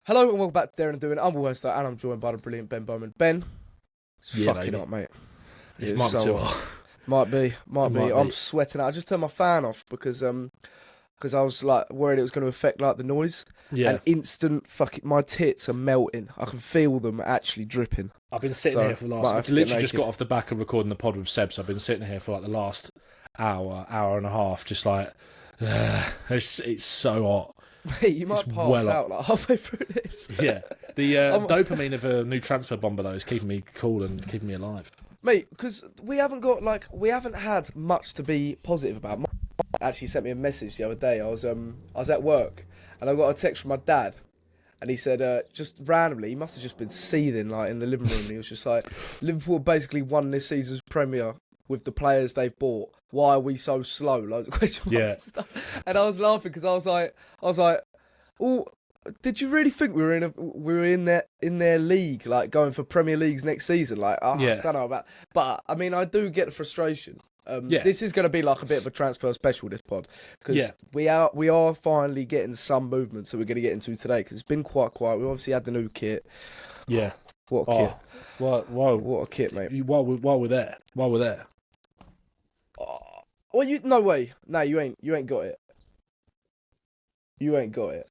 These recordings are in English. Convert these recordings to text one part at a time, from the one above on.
Hello and welcome back to Darren and Doing. I'm Hester and I'm joined by the brilliant Ben Bowman. Ben, it's fucking hot, mate. It might be too hot. Might be. I'm be. sweating out. I just turned my fan off because I was like worried it was going to affect like the noise. Yeah. And instant my tits are melting. I can feel them actually dripping. I've been sitting here for the last. I've Literally just got off the back of recording the pod with Seb. So I've been sitting here for like the last hour and a half, just like it's so hot. Mate, you might pass out like halfway through this. Yeah, the dopamine of a new transfer bomber though is keeping me cool and keeping me alive. Mate, because we haven't had much to be positive about. My actually sent me a message the other day. I was at work and I got a text from my dad, and he said just randomly, he must have just been seething like in the living room. And he was just like, Liverpool basically won this season's Premier with the players they've bought. Why are we so slow? Loads of question marks and stuff. And I was laughing because I was like, oh, did you really think we were in their league, like going for Premier Leagues next season? Like, I don't know about, but I mean, I do get the frustration. This is going to be like a bit of a transfer special, this pod, because we are finally getting some movement, so we're going to get into today because it's been quite quiet. We obviously had the new kit. Yeah, what a kit! What a kit, mate! While we're there. Well, no way. No, you ain't got it. You ain't got it.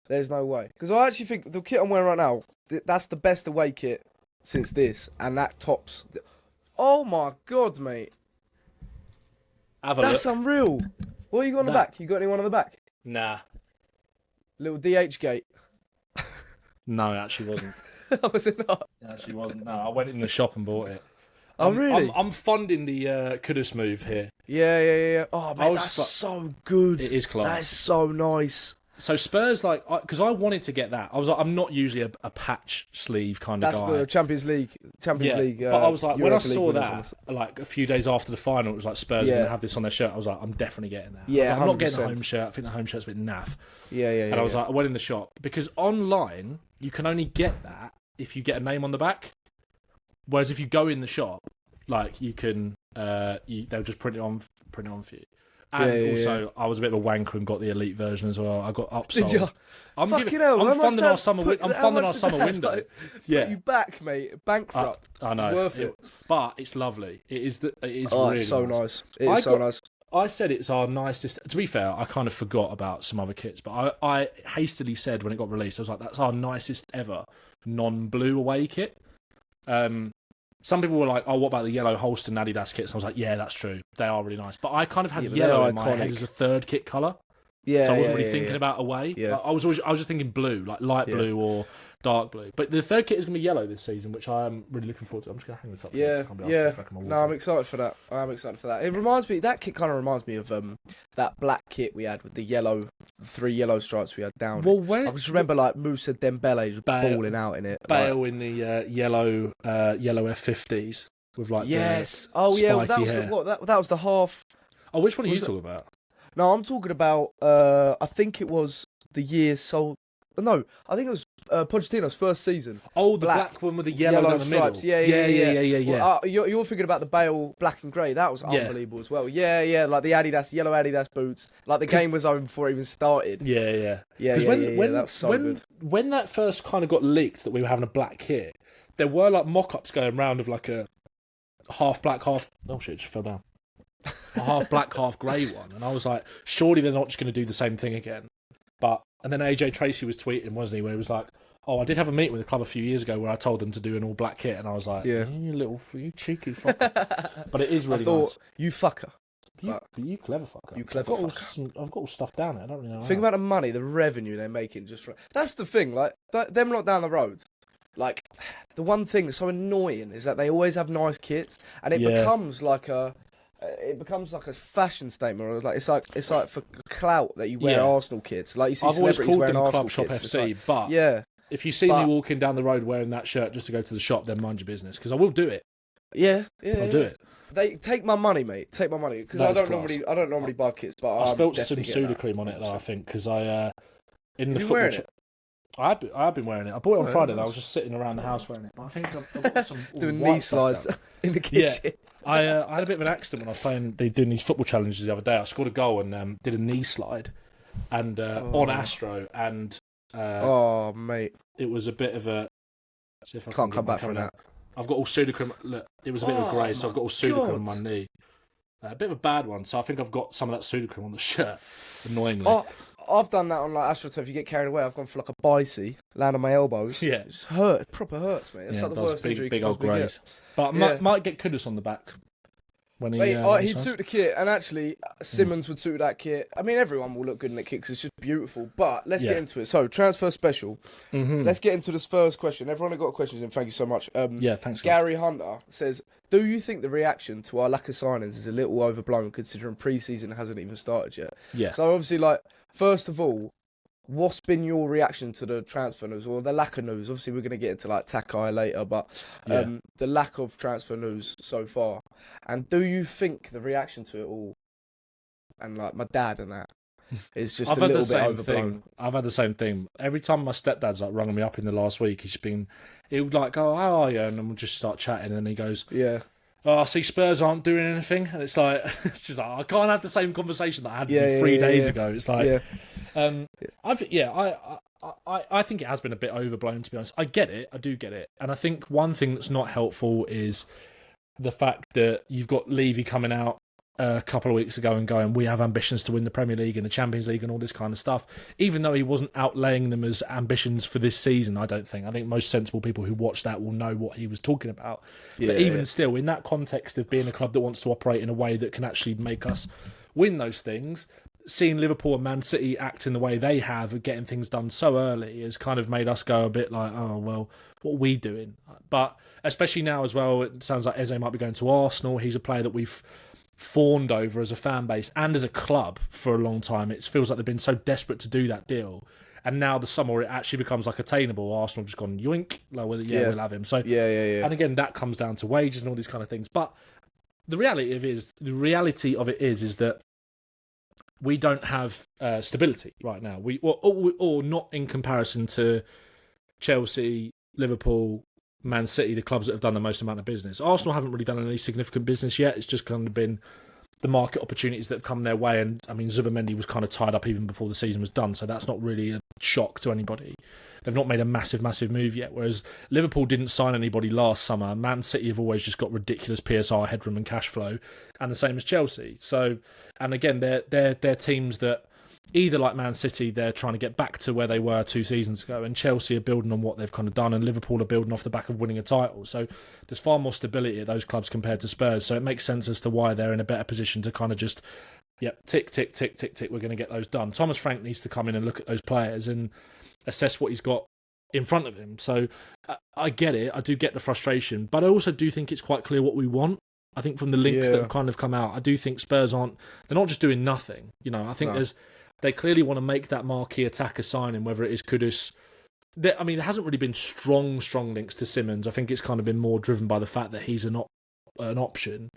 There's no way. Because I actually think the kit I'm wearing right now, that's the best away kit since this, and that tops. Oh my god, mate! That's unreal. What you got on the back? You got anyone on the back? Nah. Little DH gate. No, it actually wasn't. Was it not? It actually wasn't. No, I went in the shop and bought it. Oh, really? I'm funding the KUDUS move here. Yeah. Oh, man, that's so good. It is class. That is so nice. So Spurs, like, because I wanted to get that. I was like, I'm not usually a patch sleeve kind of guy. That's the Champions League. But I was like, when I saw that, like a few days after the final, it was like Spurs are going to have this on their shirt. I was like, I'm definitely getting that. Yeah, I'm not getting the home shirt. I think the home shirt's a bit naff. Yeah. And I was like, I went in the shop because online you can only get that if you get a name on the back. Whereas if you go in the shop, like you can, they'll just print it on for you. And also, I was a bit of a wanker and got the elite version as well. I got upsold. Did you? I'm funding our summer window. Yeah, you back, mate. Bankrupt. I know. It's worth it. But it's lovely. It is really it's so nice. It is so nice. I said it's our nicest. To be fair, I kind of forgot about some other kits, but I hastily said when it got released, I was like, that's our nicest ever non-blue away kit. Some people were like, oh, what about the yellow Holston Adidas kits? And I was like, yeah, that's true. They are really nice. But I kind of had yellow in my head as a third kit colour. Yeah, so I wasn't really thinking about away. Yeah. I was just thinking blue, like light blue or dark blue. But the third kit is going to be yellow this season, which I am really looking forward to. I'm just going to hang this up. Yeah. No, I'm excited for that. It reminds me, that kit kind of reminds me of that black kit we had with the 3 yellow stripes we had down. Well, I just remember like Moussa Dembele just balling out in it. Bale in the yellow F50s with like that was hair. That was the half. Oh, which one are you talking about? No, I'm talking about. I think it was the year sold. No, I think it was Pochettino's first season. Oh, the black one with the yellow down the stripes. middle. Yeah. Well, you're thinking about the Bale black and grey. That was unbelievable as well. Yeah. Like the yellow Adidas boots. Like the game was over before it even started. Yeah. That's so good. When that first kind of got leaked that we were having a black kit, there were like mock-ups going round of like a half black, half. Oh shit! It just fell down. A half black, half grey one, and I was like, surely they're not just going to do the same thing again. And then AJ Tracy was tweeting, wasn't he, where he was like, oh, I did have a meeting with the club a few years ago where I told them to do an all black kit, and I was like, you cheeky fucker. But it is really nice. You fucker. You clever fucker. You clever fucker. I've got all stuff down there. I don't really know. Think about the money, the revenue they're making just for. That's the thing. Like them lot down the road. Like the one thing that's so annoying is that they always have nice kits, and it becomes like a fashion statement, or like it's like for clout that you wear Arsenal kits. Like you see celebrities wearing Arsenal kits. I've always called them Club Shop FC, but if you see me walking down the road wearing that shirt just to go to the shop, then mind your business, because I will do it. Yeah, I'll do it. They take my money, mate. Take my money, because I don't normally buy kits, but I spilled some Sudocreme on it though. I think because in the football. I have been wearing it. I bought it on Friday and I was just sitting around the house wearing it. But I think I've got some doing knee slides in the kitchen. Yeah, I had a bit of an accident when I was doing these football challenges the other day. I scored a goal and did a knee slide and on Astro, and Oh, mate. It was a bit of a... See if I Can't can come get my back from camera that. down. I've got all pseudocreme. Look, it was a bit of a grey, so I've got all pseudocreme on my knee. A bit of a bad one, so I think I've got some of that pseudocreme on the shirt, annoyingly. Oh, I've done that on like AstroTurf. You get carried away. I've gone for like a bicey, land on my elbows. Yeah. It's hurt. It proper hurts, mate. It's yeah, like the worst injury big you old could possibly greys. get. But Yeah. might get Kudus on the back. When he, Mate, he'd suit the kit, and actually, Simmons would suit that kit. I mean, everyone will look good in the kit because it's just beautiful. But let's get into it. So, transfer special. Mm-hmm. Let's get into this first question. Everyone that got a question, and thank you so much. Yeah, thanks. Gary Hunter says, do you think the reaction to our lack of signings is a little overblown considering pre-season hasn't even started yet? Yeah. So, obviously, like, first of all, what's been your reaction to the transfer news or the lack of news? Obviously, we're going to get into like Takai later, but the lack of transfer news so far. And do you think the reaction to it all, and like my dad and that, is just a little bit overblown? I've had the same thing. Every time my stepdad's like rung me up in the last week, he would like go, "How are you?" And then we'll just start chatting, and he goes, "Yeah. Oh, I see Spurs aren't doing anything," and it's like, it's just like I can't have the same conversation that I had 3 days ago. It's like, I think it has been a bit overblown, to be honest. I get it, I do get it, and I think one thing that's not helpful is the fact that you've got Levy coming out a couple of weeks ago and going, we have ambitions to win the Premier League and the Champions League and all this kind of stuff, even though he wasn't outlaying them as ambitions for this season. I think most sensible people who watch that will know what he was talking about. But even still, in that context of being a club that wants to operate in a way that can actually make us win those things, seeing Liverpool and Man City act in the way they have of getting things done so early has kind of made us go a bit like, oh, well, what are we doing? But especially now as well, it sounds like Eze might be going to Arsenal. He's a player that we've fawned over as a fan base and as a club for a long time. It feels like they've been so desperate to do that deal. And now the summer it actually becomes like attainable. Arsenal have just gone yoink, like, we'll have him. So and again, that comes down to wages and all these kind of things. But the reality of it is that we don't have stability right now. Or not in comparison to Chelsea, Liverpool, Man City, the clubs that have done the most amount of business. Arsenal haven't really done any significant business yet. It's just kind of been the market opportunities that have come their way. And I mean, Zubimendi was kind of tied up even before the season was done, so that's not really a shock to anybody. They've not made a massive move yet, whereas Liverpool didn't sign anybody last summer. Man City have always just got ridiculous PSR headroom and cash flow, and the same as Chelsea. So, and again, they're teams that either like Man City, they're trying to get back to where they were 2 seasons ago, and Chelsea are building on what they've kind of done, and Liverpool are building off the back of winning a title. So there's far more stability at those clubs compared to Spurs. So it makes sense as to why they're in a better position to kind of just, tick, tick, tick, tick, tick, we're going to get those done. Thomas Frank needs to come in and look at those players and assess what he's got in front of him. So I get it. I do get the frustration, but I also do think it's quite clear what we want. I think from the links that have kind of come out, I do think Spurs they're not just doing nothing. You know, I think they clearly want to make that marquee attacker signing, whether it is Kudus. There hasn't really been strong links to Simmons. I think it's kind of been more driven by the fact that he's an option.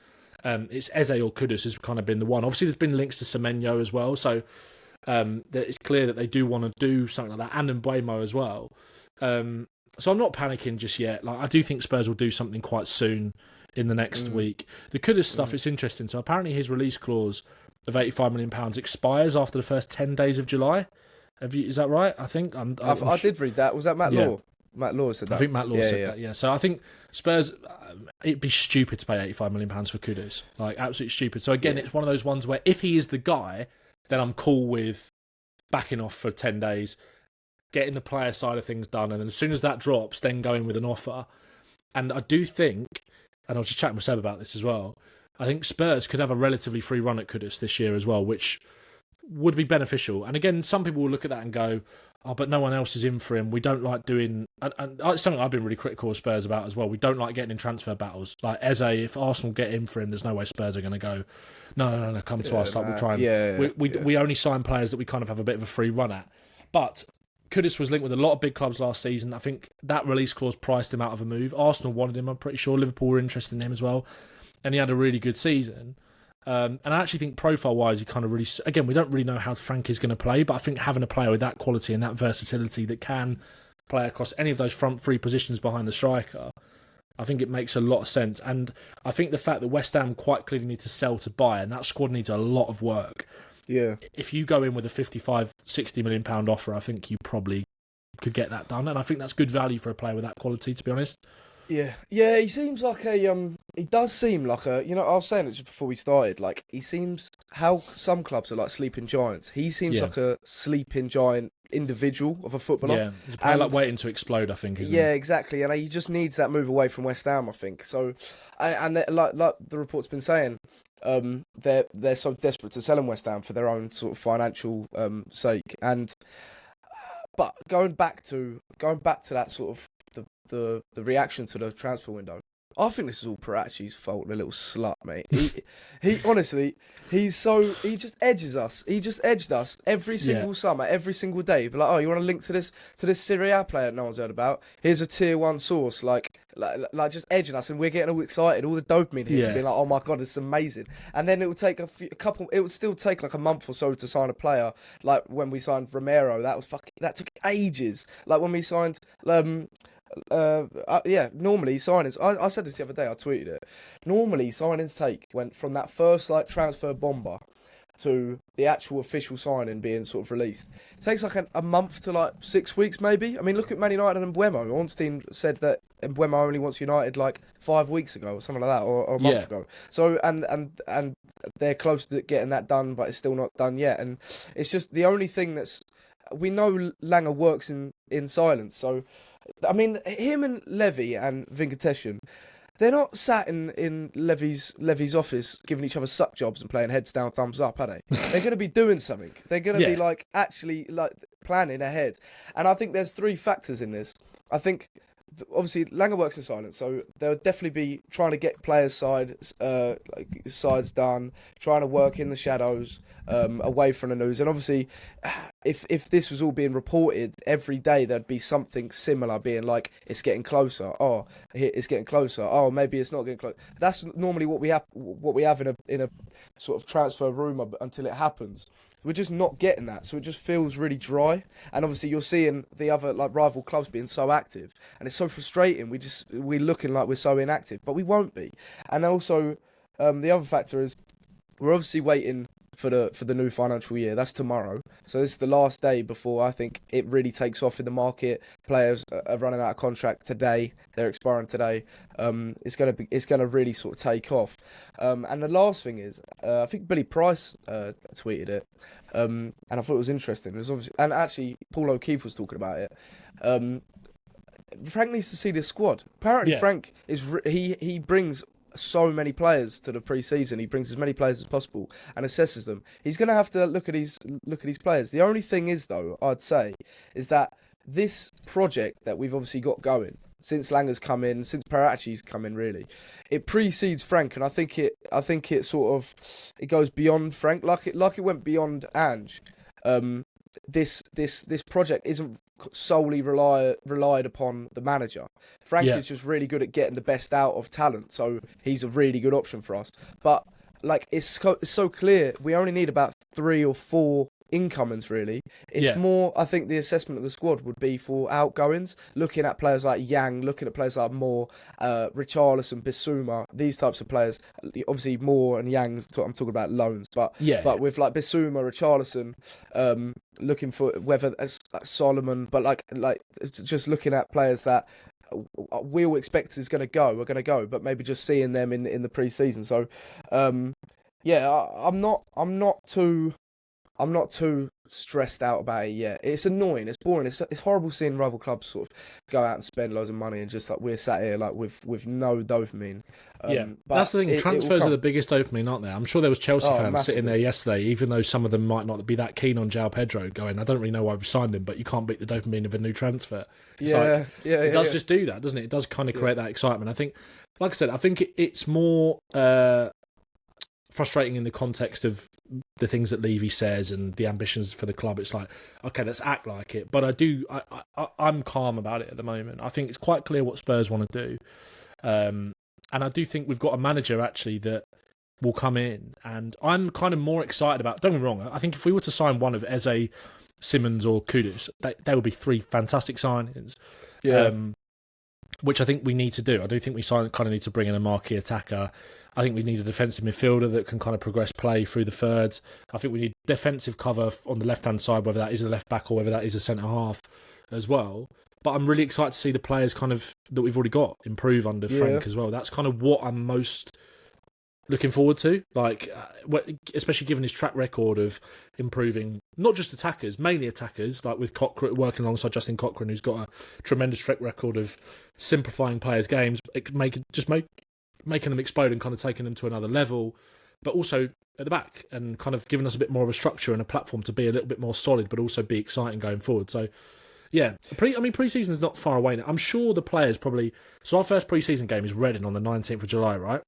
It's Eze or Kudus has kind of been the one. Obviously, there's been links to Semenyo as well, so it's clear that they do want to do something like that, and Mbeumo as well. So I'm not panicking just yet. Like, I do think Spurs will do something quite soon in the next week. The Kudus stuff is interesting. So apparently his release clause of £85 million expires after the first 10 days of July. Is that right? I think I did read that. Was that Matt Law? Matt Law said that. I think Matt Law said that. Yeah. So I think Spurs, it'd be stupid to pay £85 million for Kudus. Like, absolutely stupid. So again, it's one of those ones where if he is the guy, then I'm cool with backing off for 10 days, getting the player side of things done, and then as soon as that drops, then going with an offer. And I do think, and I was just chatting with Seb about this as well, I think Spurs could have a relatively free run at Kudus this year as well, which would be beneficial. And again, some people will look at that and go, oh, but no one else is in for him. We don't like doing... And it's something I've been really critical of Spurs about as well. We don't like getting in transfer battles. Like, Eze, if Arsenal get in for him, there's no way Spurs are going to go, no, come to us. Like, we'll try and... We only sign players that we kind of have a bit of a free run at. But Kudus was linked with a lot of big clubs last season. I think that release clause priced him out of a move. Arsenal wanted him, I'm pretty sure. Liverpool were interested in him as well. And he had a really good season. And I actually think profile-wise, he kind of really... Again, we don't really know how Frank is going to play, but I think having a player with that quality and that versatility that can play across any of those front three positions behind the striker, I think it makes a lot of sense. And I think the fact that West Ham quite clearly need to sell to buy, and that squad needs a lot of work. Yeah. If you go in with a £55, £60 million offer, I think you probably could get that done, and I think that's good value for a player with that quality, to be honest. Yeah, he seems like he does seem like a, I was saying it just before we started, like, he seems, how some clubs are like sleeping giants, he seems like a sleeping giant individual of a footballer. Yeah, he's a player like waiting to explode, I think, isn't he? Yeah, exactly, and he just needs that move away from West Ham, I think. So, and like the report's been saying, they're so desperate to sell him West Ham for their own sort of financial sake, but going back to that sort of the reaction to the transfer window, I think this is all Parati's fault, the little slut, mate. He honestly, he just edges us. He just edged us every single summer, every single day. But like, oh, you want to link to this Serie A player no one's heard about? Here's a tier 1 source, like just edging us, and we're getting all excited. All the dopamine hits, being like, oh my god, it's amazing. And then it would take it would still take like a month or so to sign a player. Like when we signed Romero, that took ages. Like when we signed normally signings, I said this the other day, I tweeted it, normally signings went from that first like transfer bomber to the actual official signing being sort of released. It takes like a month to like 6 weeks maybe. I mean, look at Man United and Mbeumo. Ornstein said that Mbeumo only wants United like 5 weeks ago or something like that, or a month ago. So and they're close to getting that done, but it's still not done yet. And it's just the only thing we know Langer works in silence. So I mean, him and Levy and Vingateshan, they're not sat in Levy's office giving each other suck jobs and playing heads down, thumbs up, are they? They're going to be doing something. They're going to be like actually like planning ahead. And I think there's 3 factors in this. I think obviously Langer works in silence, so they'll definitely be trying to get players' sides done, trying to work in the shadows, away from the news. And obviously, if this was all being reported every day, there'd be something similar being like, it's getting closer. Oh, it's getting closer. Oh, maybe it's not getting close. That's normally what we have in a sort of transfer rumour until it happens. We're just not getting that, so it just feels really dry. And obviously, you're seeing the other like rival clubs being so active, and it's so frustrating. We're looking like we're so inactive, but we won't be. And also, the other factor is we're obviously waiting for the new financial year. That's tomorrow, so this is the last day before I think it really takes off in the market. Players are running out of contract today; they're expiring today. It's gonna really sort of take off. And the last thing is, I think Billy Price tweeted it, and I thought it was interesting. It was obviously, and actually Paul O'Keefe was talking about it. Frank needs to see this squad. Apparently, Frank he brings so many players to the pre-season. He brings as many players as possible and assesses them. He's going to have to look at these players. The only thing is, though, I'd say, is that this project that we've obviously got going since Langer's come in, since Parachi's come in, really, it precedes Frank, and I think it sort of it goes beyond Frank, like it went beyond Ange. This project isn't solely relied upon the manager. Frank is just really good at getting the best out of talent, so he's a really good option for us. But like it's so clear, we only need about 3 or 4 incomings, really. It's more, I think the assessment of the squad would be for outgoings, looking at players like Yang, looking at players like Moore, Richarlison, Bissouma, these types of players. Obviously Moore and Yang, I'm talking about loans, but with like Bissouma, Richarlison, looking for whether it's like Solomon, but like just looking at players that we all expect are going to go, but maybe just seeing them in the pre-season. So I'm not too stressed out about it yet. It's annoying. It's boring. It's horrible seeing rival clubs sort of go out and spend loads of money and just like we're sat here like with no dopamine. But that's the thing. Transfers are the biggest dopamine, aren't they? I'm sure there was Chelsea fans massively sitting there yesterday, even though some of them might not be that keen on João Pedro, going, I don't really know why we signed him, but you can't beat the dopamine of a new transfer. It does just do that, doesn't it? It does kind of create that excitement. I think, like I said, it's more frustrating in the context of the things that Levy says and the ambitions for the club. It's like, okay, let's act like it. But I'm calm about it at the moment. I think it's quite clear what Spurs want to do. And I do think we've got a manager actually that will come in, and I'm kind of more excited about, don't get me wrong, I think if we were to sign one of Eze, Simmons or Kudus, they would be 3 fantastic signings. which I think we need to do. I do think we kind of need to bring in a marquee attacker. I think we need a defensive midfielder that can kind of progress play through the thirds. I think we need defensive cover on the left-hand side, whether that is a left-back or whether that is a centre-half as well. But I'm really excited to see the players kind of that we've already got improve under Frank as well. That's kind of what I'm most looking forward to, like especially given his track record of improving not just attackers, mainly attackers, like with Cochrane, working alongside Justin Cochrane, who's got a tremendous track record of simplifying players' games, making them explode and kind of taking them to another level, but also at the back and kind of giving us a bit more of a structure and a platform to be a little bit more solid, but also be exciting going forward. So yeah, pre-season is not far away now. I'm sure the players probably. So our first pre-season game is Reading on the 19th of July, right?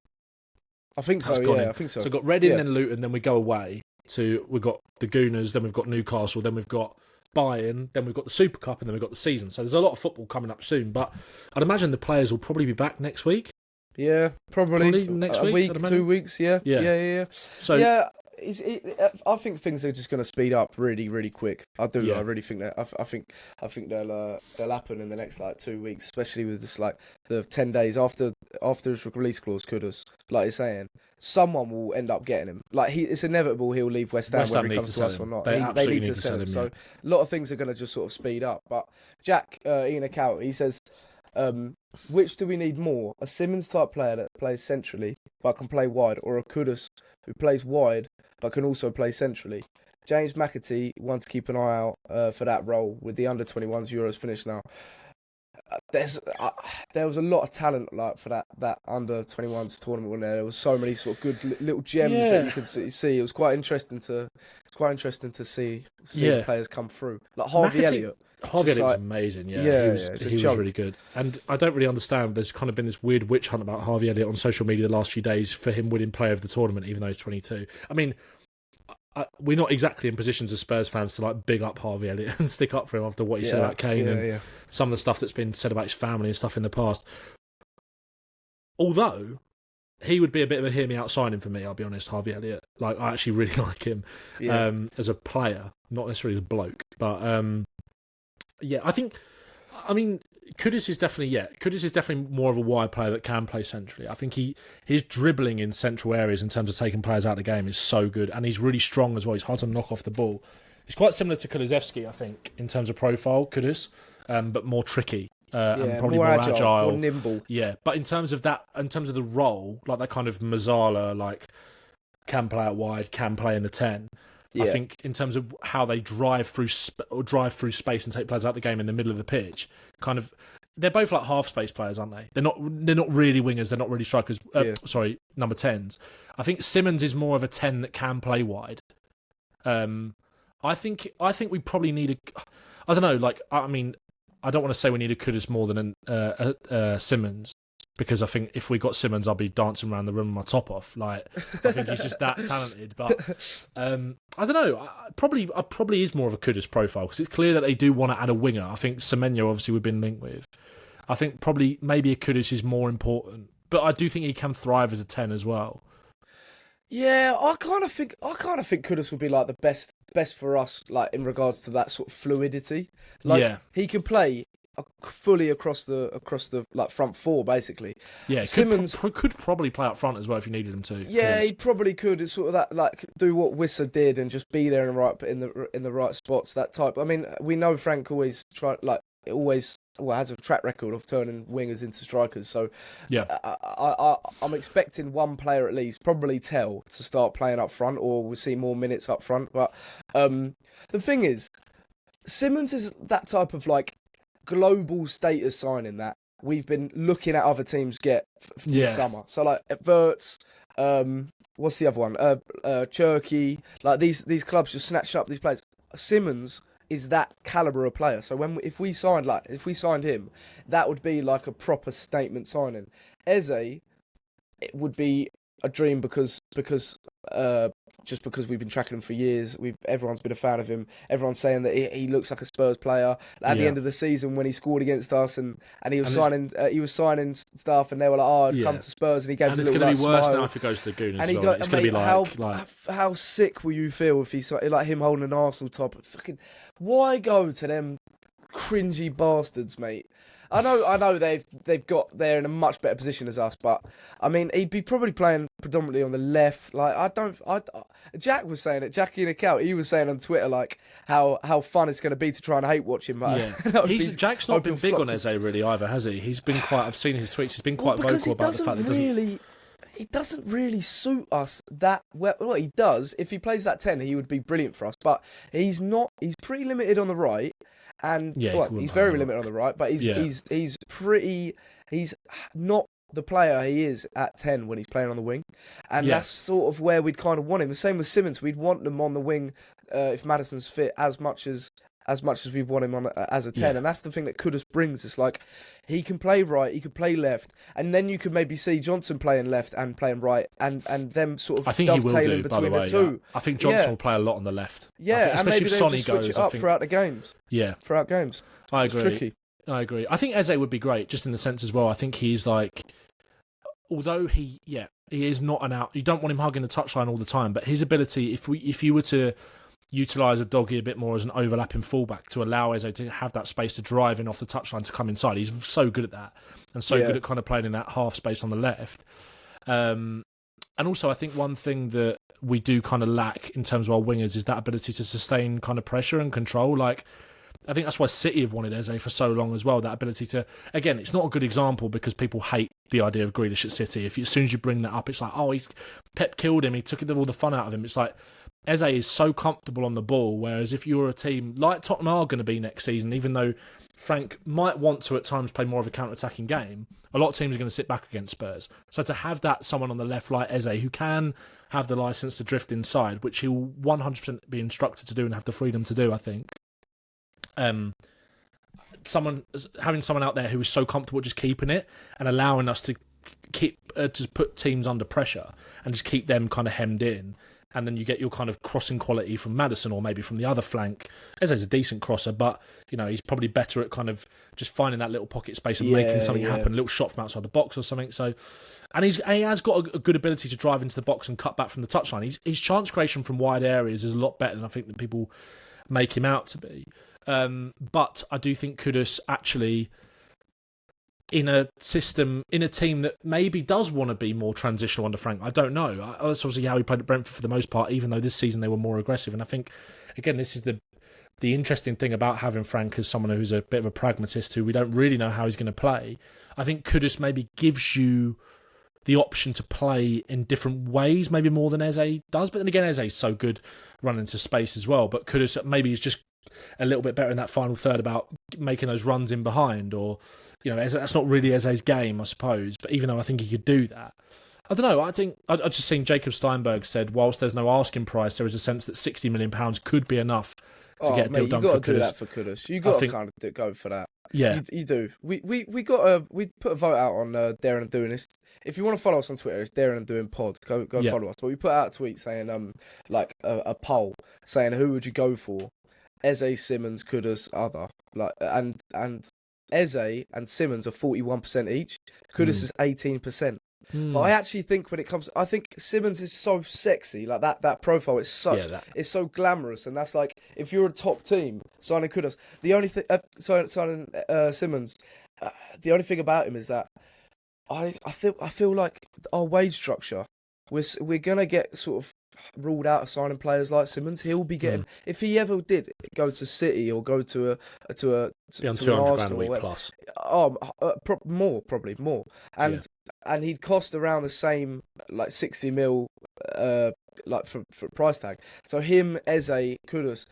I think so, I think so. So we've got Reading, then Luton, then we go away we've got the Gooners, then we've got Newcastle, then we've got Bayern, then we've got the Super Cup, and then we've got the season. So there's a lot of football coming up soon, but I'd imagine the players will probably be back next week. Yeah, probably next week, 2 weeks, yeah. So I think things are just going to speed up really, really quick. I do. Yeah. I really think that. I think they'll happen in the next 2 weeks, especially with this the 10 days after his release clause. Kudus, like you're saying, someone will end up getting him. It's inevitable he'll leave West Ham whether he comes to us or not. They need to sell him. So a lot of things are going to just sort of speed up. But Jack Ian Account, he says, which do we need more? A Simmons type player that plays centrally but can play wide, or a Kudus who plays wide but can also play centrally? James McAtee wants to keep an eye out for that role with the under-21s Euros finished now. There was a lot of talent for that under-21s tournament, wasn't there? There was so many sort of good little gems that you could see. It was quite interesting to see players come through. Like Harvey Elliott. Harvey Elliott was amazing, he was really good. And I don't really understand, there's kind of been this weird witch hunt about Harvey Elliott on social media the last few days for him winning player of the tournament, even though he's 22. I mean, we're not exactly in positions as Spurs fans to big up Harvey Elliott and stick up for him after what he said about Kane and some of the stuff that's been said about his family and stuff in the past. Although he would be a bit of a hear me out signing for me, I'll be honest, Harvey Elliott. I actually really like him as a player, not necessarily as a bloke. But Kudus is definitely more of a wide player that can play centrally. I think his dribbling in central areas in terms of taking players out of the game is so good, and he's really strong as well. He's hard to knock off the ball. He's quite similar to Kulusevski, I think, in terms of profile, Kudus, but more tricky. And probably more agile, more nimble. Yeah, but in terms of the role, like that kind of Mazzala, can play out wide, can play in the 10. Yeah. I think in terms of how they drive through space and take players out of the game in the middle of the pitch, kind of, they're both half space players, aren't they? They're not really wingers. They're not really strikers. Sorry, number 10s. I think Simmons is more of a 10 that can play wide. I think we probably need I don't know. I don't want to say we need a Kudus more than a Simmons, because I think if we got Simmons, I'll be dancing around the room with my top off. I think he's just that talented. But I don't know. Probably is more of a Kudus profile, because it's clear that they do want to add a winger. I think Semenyo, obviously, we've been linked with. I think maybe a Kudus is more important, but I do think he can thrive as a 10 as well. Yeah, I kind of think Kudus would be the best for us, in regards to that sort of fluidity. He can play fully across the front four, basically. Yeah, Simmons could probably play up front as well if you needed him to. Yeah, he probably could. It's sort of that do what Wissa did and just be there in the right spots. That type. I mean, we know Frank always has a track record of turning wingers into strikers. So yeah, I'm expecting one player at least, probably Tell, to start playing up front, or we'll see more minutes up front. But the thing is, Simmons is that type of global status signing that we've been looking at other teams get this summer. So Verts, what's the other one? Cherky, these clubs just snatching up these players. Simmons is that caliber of player. So if we signed him, that would be a proper statement signing. Eze, it would be a dream because just because we've been tracking him for years. Everyone's been a fan of him. Everyone's saying that he looks like a Spurs player. At the end of the season, when he scored against us and he was signing stuff, and they were come to Spurs, and he gave us a little smile. It's going to be worse now if he goes to the Gooners. And it's going to be how sick will you feel if he's him holding an Arsenal top? Fucking, why go to them cringy bastards, mate. I know they're in a much better position as us, but I mean he'd be probably playing predominantly on the left. Like Jack was saying it, Jackie in a cow. He was saying on Twitter like how fun it's going to be to try and hate watch him. Yeah, Jack's not been big on Eze really either, has he? He's been quite. I've seen his tweets. He's been quite vocal about the fact that he doesn't really suit us that well. Well, he does. If he plays that 10, he would be brilliant for us. But he's not. He's pretty limited on the right. And he's very limited on the right, but he's not the player he is at 10 when he's playing on the wing, and that's sort of where we'd kind of want him. The same with Simmons, we'd want them on the wing if Maddison's fit as much as we want him on as a 10, and that's the thing that Kudus brings. It's like he can play right, he can play left, and then you could maybe see Johnson playing left and playing right, and them sort of dovetailing between the two. I think Johnson will play a lot on the left. Yeah, and maybe they just switch it up throughout the games. Yeah, throughout games. I agree. It's tricky. I agree. I think Eze would be great, just in the sense as well. I think he's like, although he is not an out. You don't want him hugging the touchline all the time, but his ability, if you were to utilise a doggy a bit more as an overlapping fullback to allow Eze to have that space to drive in off the touchline to come inside. He's so good at that and so good at kind of playing in that half space on the left. And also I think one thing that we do kind of lack in terms of our wingers is that ability to sustain kind of pressure and control. Like, I think that's why City have wanted Eze for so long as well. That ability to, again, it's not a good example because people hate the idea of Grealish at City. As soon as you bring that up, it's like, Pep killed him. He took all the fun out of him. It's like, Eze is so comfortable on the ball, whereas if you're a team like Tottenham are going to be next season, even though Frank might want to at times play more of a counter-attacking game, a lot of teams are going to sit back against Spurs. So to have that someone on the left like Eze who can have the licence to drift inside, which he'll 100% be instructed to do and have the freedom to do, I think. Having someone out there who is so comfortable just keeping it and allowing us to keep just put teams under pressure and just keep them kind of hemmed in. And then you get your kind of crossing quality from Maddison or maybe from the other flank. Eze's a decent crosser, but he's probably better at kind of just finding that little pocket space and making something happen, a little shot from outside the box or something. So, and he has got a good ability to drive into the box and cut back from the touchline. His chance creation from wide areas is a lot better than I think that people make him out to be. But I do think Kudus actually, in a team that maybe does want to be more transitional under Frank. I don't know. That's obviously how he played at Brentford for the most part, even though this season they were more aggressive. And I think, again, this is the interesting thing about having Frank as someone who's a bit of a pragmatist, who we don't really know how he's going to play. I think Kudus maybe gives you the option to play in different ways, maybe more than Eze does. But then again, Eze's so good running into space as well. But Kudus maybe is just a little bit better in that final third about making those runs in behind, or that's not really Eze's game, I suppose. But even though I think he could do that, I don't know. I think I just seen Jacob Steinberg said, whilst there's no asking price, there is a sense that £60 million could be enough to get a deal done for Kudus. You got to do that for Kudus. You got to kind of go for that. Yeah, you do. We put a vote out on Daring and Doing this. If you want to follow us on Twitter, it's Daring and Doing Pod. Go follow us. But we put out a tweet saying like a poll saying who would you go for. Eze, Simmons, Kudus, other. And Eze and Simmons are 41% each. Kudus is 18%. But I actually think I think Simmons is so sexy. Like that profile is it's so glamorous, and that's like if you're a top team signing Kudus. The only thing signing Simmons, the only thing about him is that I feel like our wage structure, we're gonna get sort of ruled out of signing players like Simmons. He'll be getting if he ever did go to City or go to an Arsenal a week plus. Probably more, and he'd cost around the same, like 60 mil, like for price tag. So him, Eze, Kudus.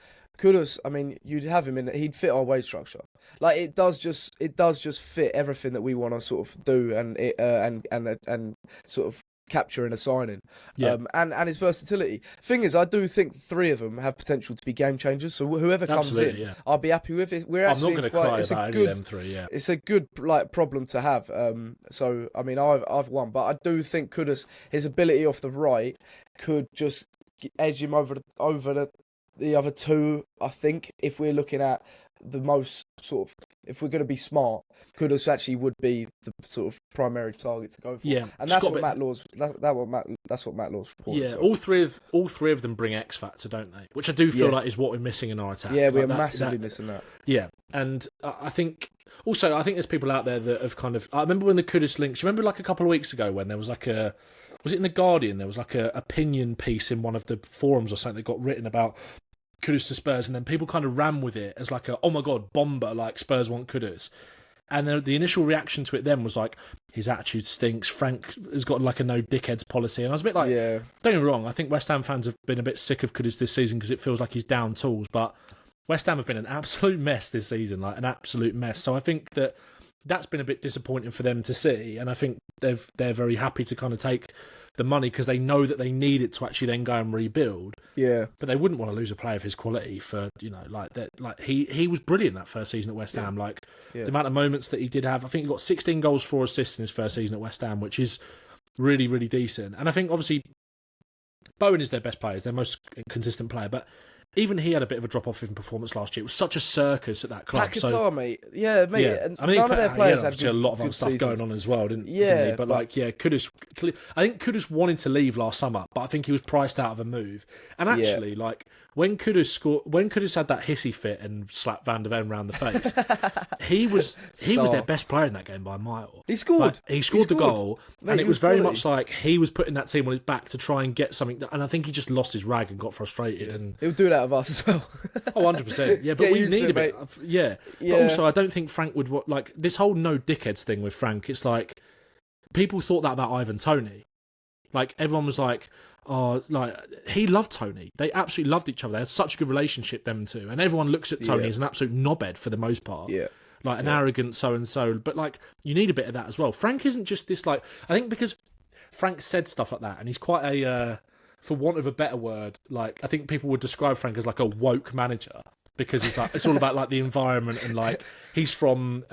I mean, you'd have him in. He'd fit our wage structure. Like it does just fit everything that we want to sort of do and sort of capture in a signing, and his versatility. Thing is, I do think three of them have potential to be game changers. So whoever comes in, I'll be happy with it. I'm not going to cry about any of them three. Yeah, it's a good problem to have. So I mean, I've won, but I do think Kudus, his ability off the right could just edge him over the other two. I think if we're looking at the most sort of, if we're going to be smart, Kudus actually would be the sort of primary target to go for. Yeah, and that's what Matt Law's that's what Matt Law's reported. Yeah, all three of them bring X factor, don't they? Which I do feel like is what we're missing in our attack. Yeah, we are massively missing that. Yeah, and I think there's people out there that have kind of. I remember when the Kudus links. You remember like a couple of weeks ago when there was like was it in the Guardian? There was like a opinion piece in one of the forums or something that got written about Kudus to Spurs, and then people kind of ran with it as like a, oh my god, bomber, like Spurs want Kudus. And the initial reaction to it then was like, his attitude stinks, Frank has got like a no dickheads policy. And I was a bit like, don't get me wrong, I think West Ham fans have been a bit sick of Kudus this season because it feels like he's down tools, but West Ham have been an absolute mess this season, like an absolute mess. So I think that's been a bit disappointing for them to see, and I think they're very happy to kind of take the money because they know that they need it to actually then go and rebuild. Yeah, but they wouldn't want to lose a player of his quality for like that. Like he was brilliant that first season at West Ham. Like the amount of moments that he did have, I think he got 16 goals, 4 assists in his first season at West Ham, which is really, really decent. And I think obviously Bowen is their best player, is their most consistent player, but even he had a bit of a drop-off in performance last year. It was such a circus at that club. Paquetá, mate. Yeah, mate. Yeah. And I mean, none of their players had a lot of other stuff going on as well, didn't he? But Kudus... I think Kudus wanted to leave last summer, but I think he was priced out of a move. And actually, like, when Kudus had that hissy fit and slapped Van der Ven round the face, he was their best player in that game by a mile. He scored. Like, he scored the goal, mate, and it was very much like he was putting that team on his back to try and get something. And I think he just lost his rag and got frustrated. And he'll do that of us as well. Oh, 100%. Yeah, but we need a bit. But also, I don't think Frank would like this whole no dickheads thing with Frank. It's like people thought that about Ivan Toney. Like everyone was like, oh, like he loved Toney. They absolutely loved each other. They had such a good relationship, them two. And everyone looks at Toney as an absolute knobhead for the most part. Yeah. Like an arrogant so and so. But like you need a bit of that as well. Frank isn't just this like. I think because Frank said stuff like that, and he's quite a. For want of a better word, like I think people would describe Frank as like a woke manager because it's all about like the environment and like he's from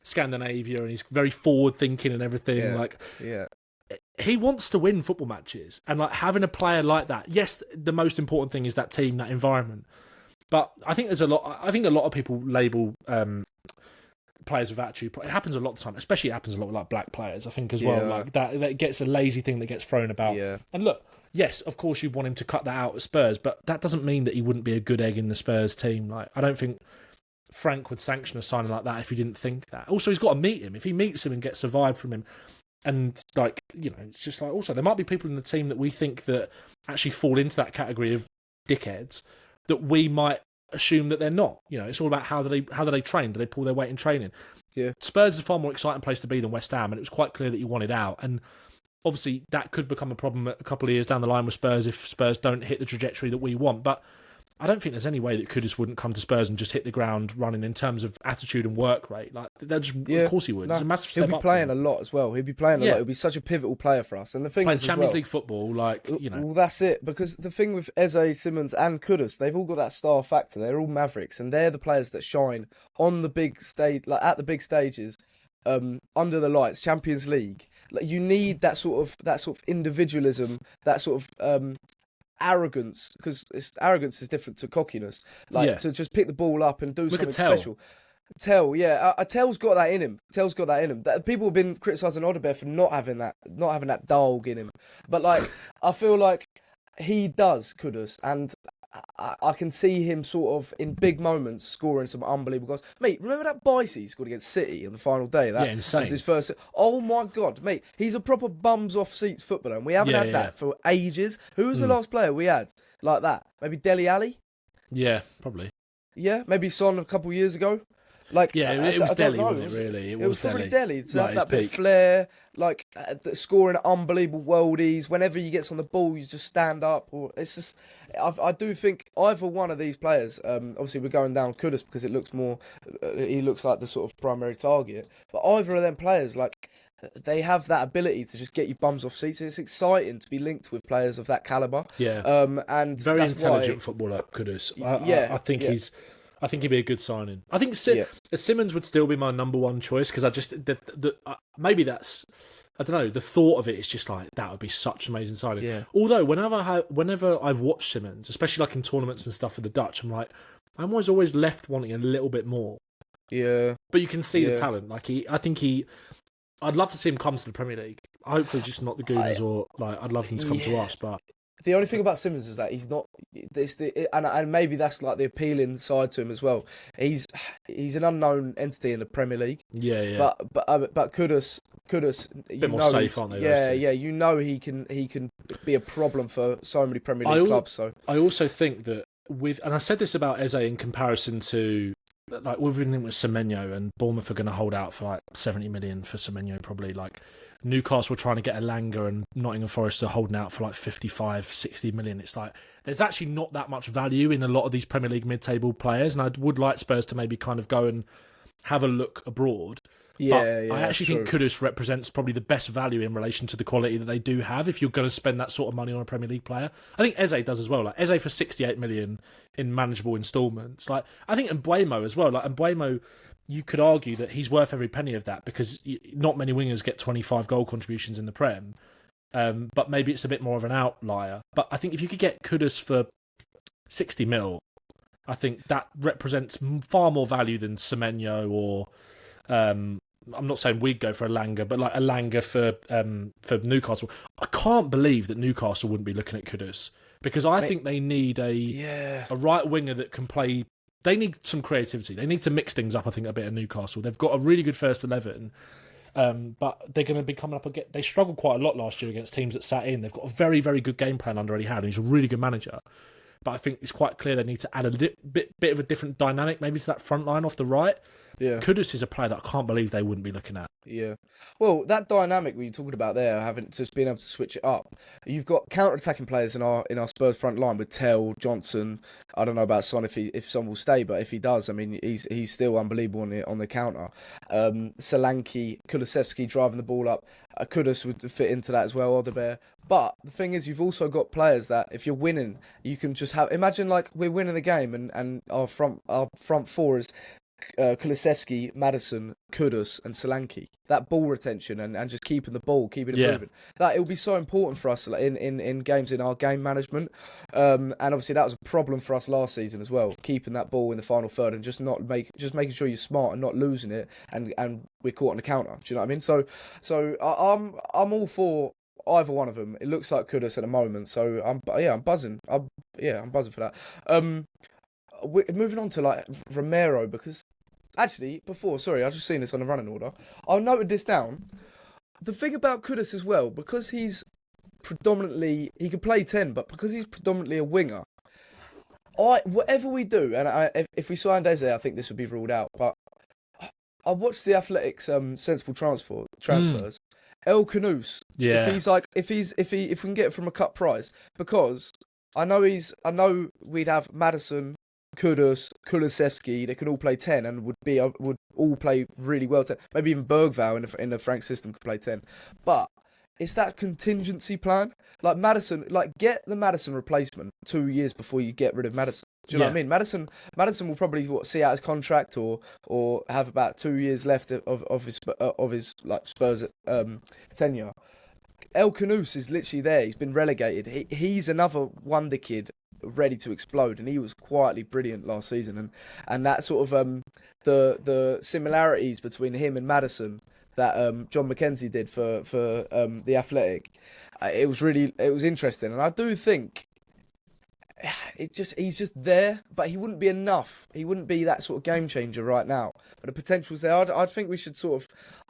Scandinavia and he's very forward thinking and everything. He wants to win football matches, and like having a player like that. Yes, the most important thing is that team, that environment. But I think a lot of people label players with attitude. It happens a lot of the time, especially it happens a lot with like black players. I think as well, like that gets a lazy thing that gets thrown about. Yeah. And look. Yes, of course you'd want him to cut that out at Spurs, but that doesn't mean that he wouldn't be a good egg in the Spurs team. Like I don't think Frank would sanction a signing like that if he didn't think that. Also, he's got to meet him. If he meets him and gets a vibe from him, and like it's just like also there might be people in the team that we think that actually fall into that category of dickheads that we might assume that they're not. It's all about how do they train? Do they pull their weight in training? Yeah, Spurs is a far more exciting place to be than West Ham, and it was quite clear that he wanted out. And obviously, that could become a problem a couple of years down the line with Spurs if Spurs don't hit the trajectory that we want. But I don't think there's any way that Kudus wouldn't come to Spurs and just hit the ground running in terms of attitude and work rate. Like, of course he would. It's a massive step up. He'll be playing a lot as well. He'll be playing a lot. He'll be such a pivotal player for us. And the thing playing is, Champions League football, Well, that's it. Because the thing with Eze, Simmons, and Kudus, they've all got that star factor. They're all mavericks, and they're the players that shine on the big stage, like at the big stages, under the lights, Champions League. Like you need that sort of individualism, that sort of arrogance, because arrogance is different to cockiness. Like to just pick the ball up and do something special. Tell's got that in him. People have been criticising Odebear for not having that dog in him, but like I feel like he does, Kudus, and I can see him sort of in big moments scoring some unbelievable goals. Mate, remember that Bicey he scored against City on the final day? Insane. His first. Oh my God, mate, he's a proper bums off seats footballer, and we haven't had that for ages. Who was the last player we had like that? Maybe Dele Alli? Yeah, probably. Yeah, maybe Son a couple of years ago. Like it was Dele, wasn't it? Really, it was probably Dele to like have that bit of flair, like scoring unbelievable worldies. Whenever he gets on the ball, you just stand up. Or it's just, I do think either one of these players. Obviously, we're going down Kudus because it looks more. He looks like the sort of primary target. But either of them players, like they have that ability to just get you bums off seats. It's exciting to be linked with players of that caliber. Yeah. And very intelligent footballer, Kudus. I think he's. I think he'd be a good signing. I think Simmons would still be my number one choice because I just maybe that's, I don't know, the thought of it is just like that would be such an amazing signing. Yeah. Although whenever I've watched Simmons, especially like in tournaments and stuff for the Dutch, I'm like, I'm always left wanting a little bit more. Yeah. But you can see the talent. Like I'd love to see him come to the Premier League. Hopefully, just not the Gooners, or like I'd love him to come to us. But the only thing about Simmons is that he's not. And maybe that's like the appealing side to him as well. He's an unknown entity in the Premier League. Yeah. But Kudus, a bit more safe, aren't they? Yeah. You know he can be a problem for so many Premier League clubs. So I also think that and I said this about Eze in comparison to. Like we've been in with Semenyo, and Bournemouth are going to hold out for like 70 million for Semenyo probably. Like Newcastle trying to get Elanga, and Nottingham Forest are holding out for like 55, 60 million. It's like there's actually not that much value in a lot of these Premier League mid-table players, and I would like Spurs to maybe kind of go and have a look abroad. I actually think Kudus represents probably the best value in relation to the quality that they do have if you're going to spend that sort of money on a Premier League player. I think Eze does as well. Like Eze for 68 million in manageable instalments. Like I think Mbeumo as well. Like Mbeumo, you could argue that he's worth every penny of that because not many wingers get 25 goal contributions in the Prem. But maybe it's a bit more of an outlier. But I think if you could get Kudus for 60 mil, I think that represents far more value than Semenyo or... I'm not saying we'd go for Elanga, but like Elanga for Newcastle. I can't believe that Newcastle wouldn't be looking at Kudus because I think they need a right winger that can play. They need some creativity. They need to mix things up, I think, a bit at Newcastle. They've got a really good first 11, but they're going to be coming up again. They struggled quite a lot last year against teams that sat in. They've got a very, very good game plan under Eddie Howe, and he's a really good manager. But I think it's quite clear they need to add a bit of a different dynamic maybe to that front line off the right. Yeah. Kudus is a player that I can't believe they wouldn't be looking at. Yeah. Well, that dynamic we are talking about there, having just being able to switch it up. You've got counter-attacking players in our Spurs front line with Tell, Johnson. I don't know about Son if Son will stay, but if he does, I mean, he's still unbelievable on the counter. Solanke, Kulusevski driving the ball up. Kudus would fit into that as well, Odebear. But the thing is, you've also got players that if you're winning, you can just have. Imagine like we're winning a game and our front four is Kulusevski, Maddison, Kudus, and Solanke. That ball retention and just keeping the ball, keeping it moving. That it will be so important for us in games in our game management. And obviously that was a problem for us last season as well, keeping that ball in the final third and just making sure you're smart and not losing it. And we're caught on the counter. Do you know what I mean? So I'm all for either one of them. It looks like Kudus at the moment. So I'm buzzing. I'm buzzing for that. We're moving on to like Romero because actually I've just seen this on the running order. I noted this down. The thing about Kudus as well, because he's predominantly he can play 10, but because he's predominantly a winger, whatever we do, and if we signed Eze, I think this would be ruled out. But I watched the Athletics sensible transfers. El Canus. Yeah. If we can get it from a cut price, because I know we'd have Maddison, Kudus, Kulusevski, they could all play 10 and would all play really well 10. Maybe even Bergvall in the Frank system could play 10. But it's that contingency plan. Like Maddison, get the Maddison replacement 2 years before you get rid of Maddison. Do you know what I mean? Madison will probably see out his contract or have about 2 years left of his like Spurs tenure. El Canus is literally there. He's been relegated. He's another wonder kid ready to explode, and he was quietly brilliant last season. And that sort of the similarities between him and Maddison that John McKenzie did for the Athletic, it was interesting. And I do think he's just there, but he wouldn't be enough. He wouldn't be that sort of game changer right now. But the potential's there. I think we should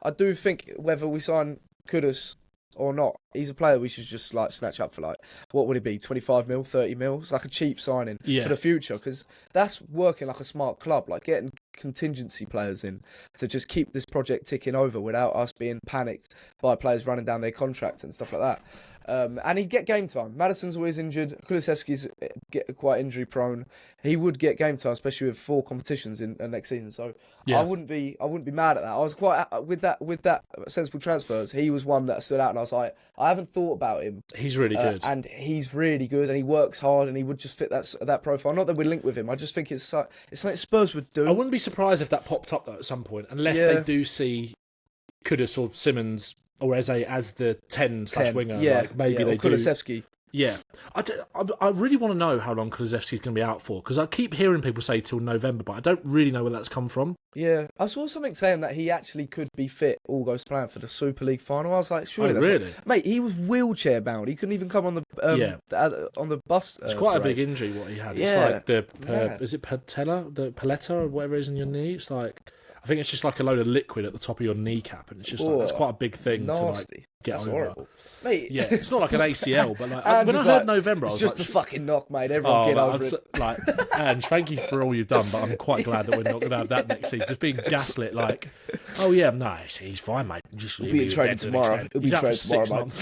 I do think whether we sign Kudus or not, he's a player we should just like snatch up for like, what would it be, 25 mil, 30 mil? It's like a cheap signing for the future, because that's working like a smart club, like getting contingency players in to just keep this project ticking over without us being panicked by players running down their contract and stuff like that. And he'd get game time. Maddison's always injured. Kulusevski's quite injury prone. He would get game time, especially with 4 competitions in next season. So I wouldn't be mad at that. I was quite with that sensible transfers. He was one that stood out, and I was like, I haven't thought about him. He's really good, and he's really good, and he works hard, and he would just fit that profile. Not that we're linked with him. I just think it's something Spurs would do. I wouldn't be surprised if that popped up though at some point, unless they do see Kudus or Simmons or Eze as the 10/winger. Yeah, like maybe they do. Kulusevski. Yeah, I really want to know how long Kulusevski's going to be out for, because I keep hearing people say till November, but I don't really know where that's come from. Yeah, I saw something saying that he actually could be fit, all goes to plan, for the Super League final. I was like, surely that's really? not... Mate, he was wheelchair bound. He couldn't even come on the on the bus. It's quite parade. a big injury what he had. Yeah. It's like is it paletta or whatever it is in your knee? It's like, I think it's just like a load of liquid at the top of your kneecap, and it's just like, that's quite a big thing to like get over. Horrible. Mate, yeah, it's not like an ACL, but like when I heard like, November, I was it's just like, a fucking knock, mate. Everyone get over it. Like, Ange, thank you for all you've done, but I'm quite glad that we're not going to have that next season. Just being gaslit, like, oh yeah, no, he's fine, mate. He'll be in training tomorrow. He's out for 6 months.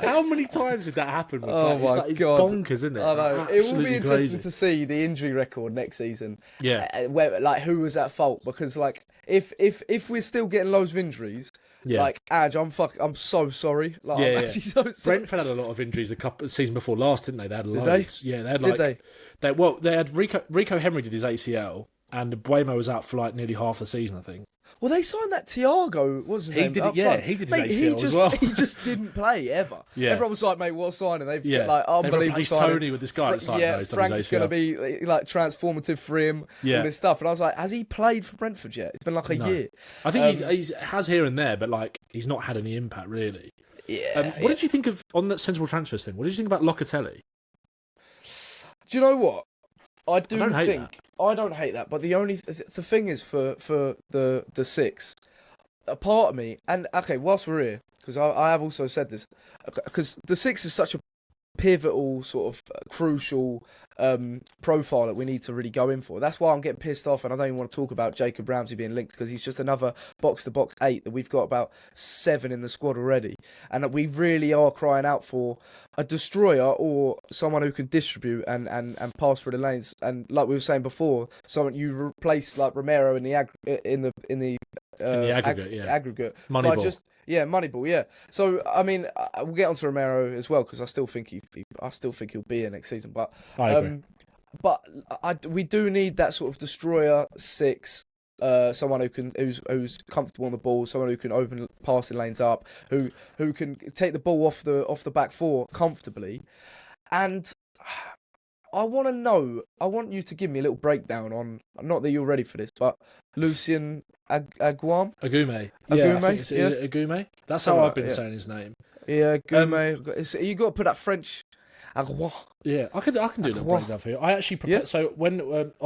How many times did that happen? With my it's God, bonkers, isn't it? I know. Like, it will be interesting crazy. to see the injury record next season. Yeah, where like who was at fault, because like if we're still getting loads of injuries. Yeah. Like, Adge, I'm so sorry. Like, I'm actually so sorry. Brentford had a lot of injuries the season before last, didn't they? They had loads. Did they? Yeah, they had like... They had Rico Henry did his ACL, and Bowman was out for like nearly half the season, I think. Well, they signed that Thiago, wasn't he? He did his ACL as well. He just didn't play, ever. Yeah. Everyone was like, mate, what a signing. They've like, unbelievable They've replaced signing. Tony with this guy. It's like, no, Frank's going to be like transformative for him, all this stuff. And I was like, has he played for Brentford yet? It's been like a year. I think he has here and there, but like he's not had any impact, really. Yeah. What did you think of, on that sensible transfers thing, what did you think about Locatelli? Do you know what? I don't hate that, but the thing is for the six, a part of me, and okay, whilst we're here, because I have also said this, because the six is such a pivotal sort of crucial profile that we need to really go in for. That's why I'm getting pissed off, and I don't even want to talk about Jacob Ramsey being linked, because he's just another box-to-box 8 that we've got about 7 in the squad already, and that we really are crying out for a destroyer or someone who can distribute and pass through the lanes. And like we were saying before, someone you replace like Romero in the aggregate. Moneyball. Moneyball. Yeah. So I mean, we'll get onto Romero as well, because I still think he'll be here next season. But I agree. We do need that sort of destroyer 6. Someone who's comfortable on the ball, someone who can open passing lanes up, who can take the ball off the back 4 comfortably. And I want you to give me a little breakdown on, not that you're ready for this, but Lucien Aguame. Agume. Yeah, I think it's Agume. That's how I've been saying his name. Yeah, Agume. You got to put that French. Aguame. Yeah, I can do a little breakdown for you. I actually prepared. So when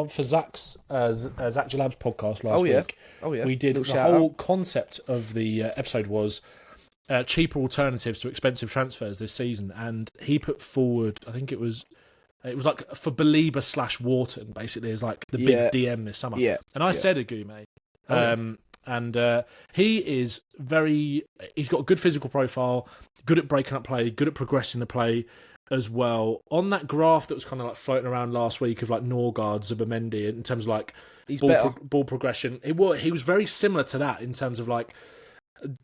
for Zach's Zach Jalab's podcast last week, we did the whole concept of the episode was cheaper alternatives to expensive transfers this season, and he put forward, I think it was like for Belieber / Wharton, basically, is like the big DM this summer. Yeah. And I said Agume. And he's got a good physical profile, good at breaking up play, good at progressing the play as well. On that graph that was kind of like floating around last week of like Norgard, Zubimendi, in terms of like ball progression, he was very similar to that in terms of like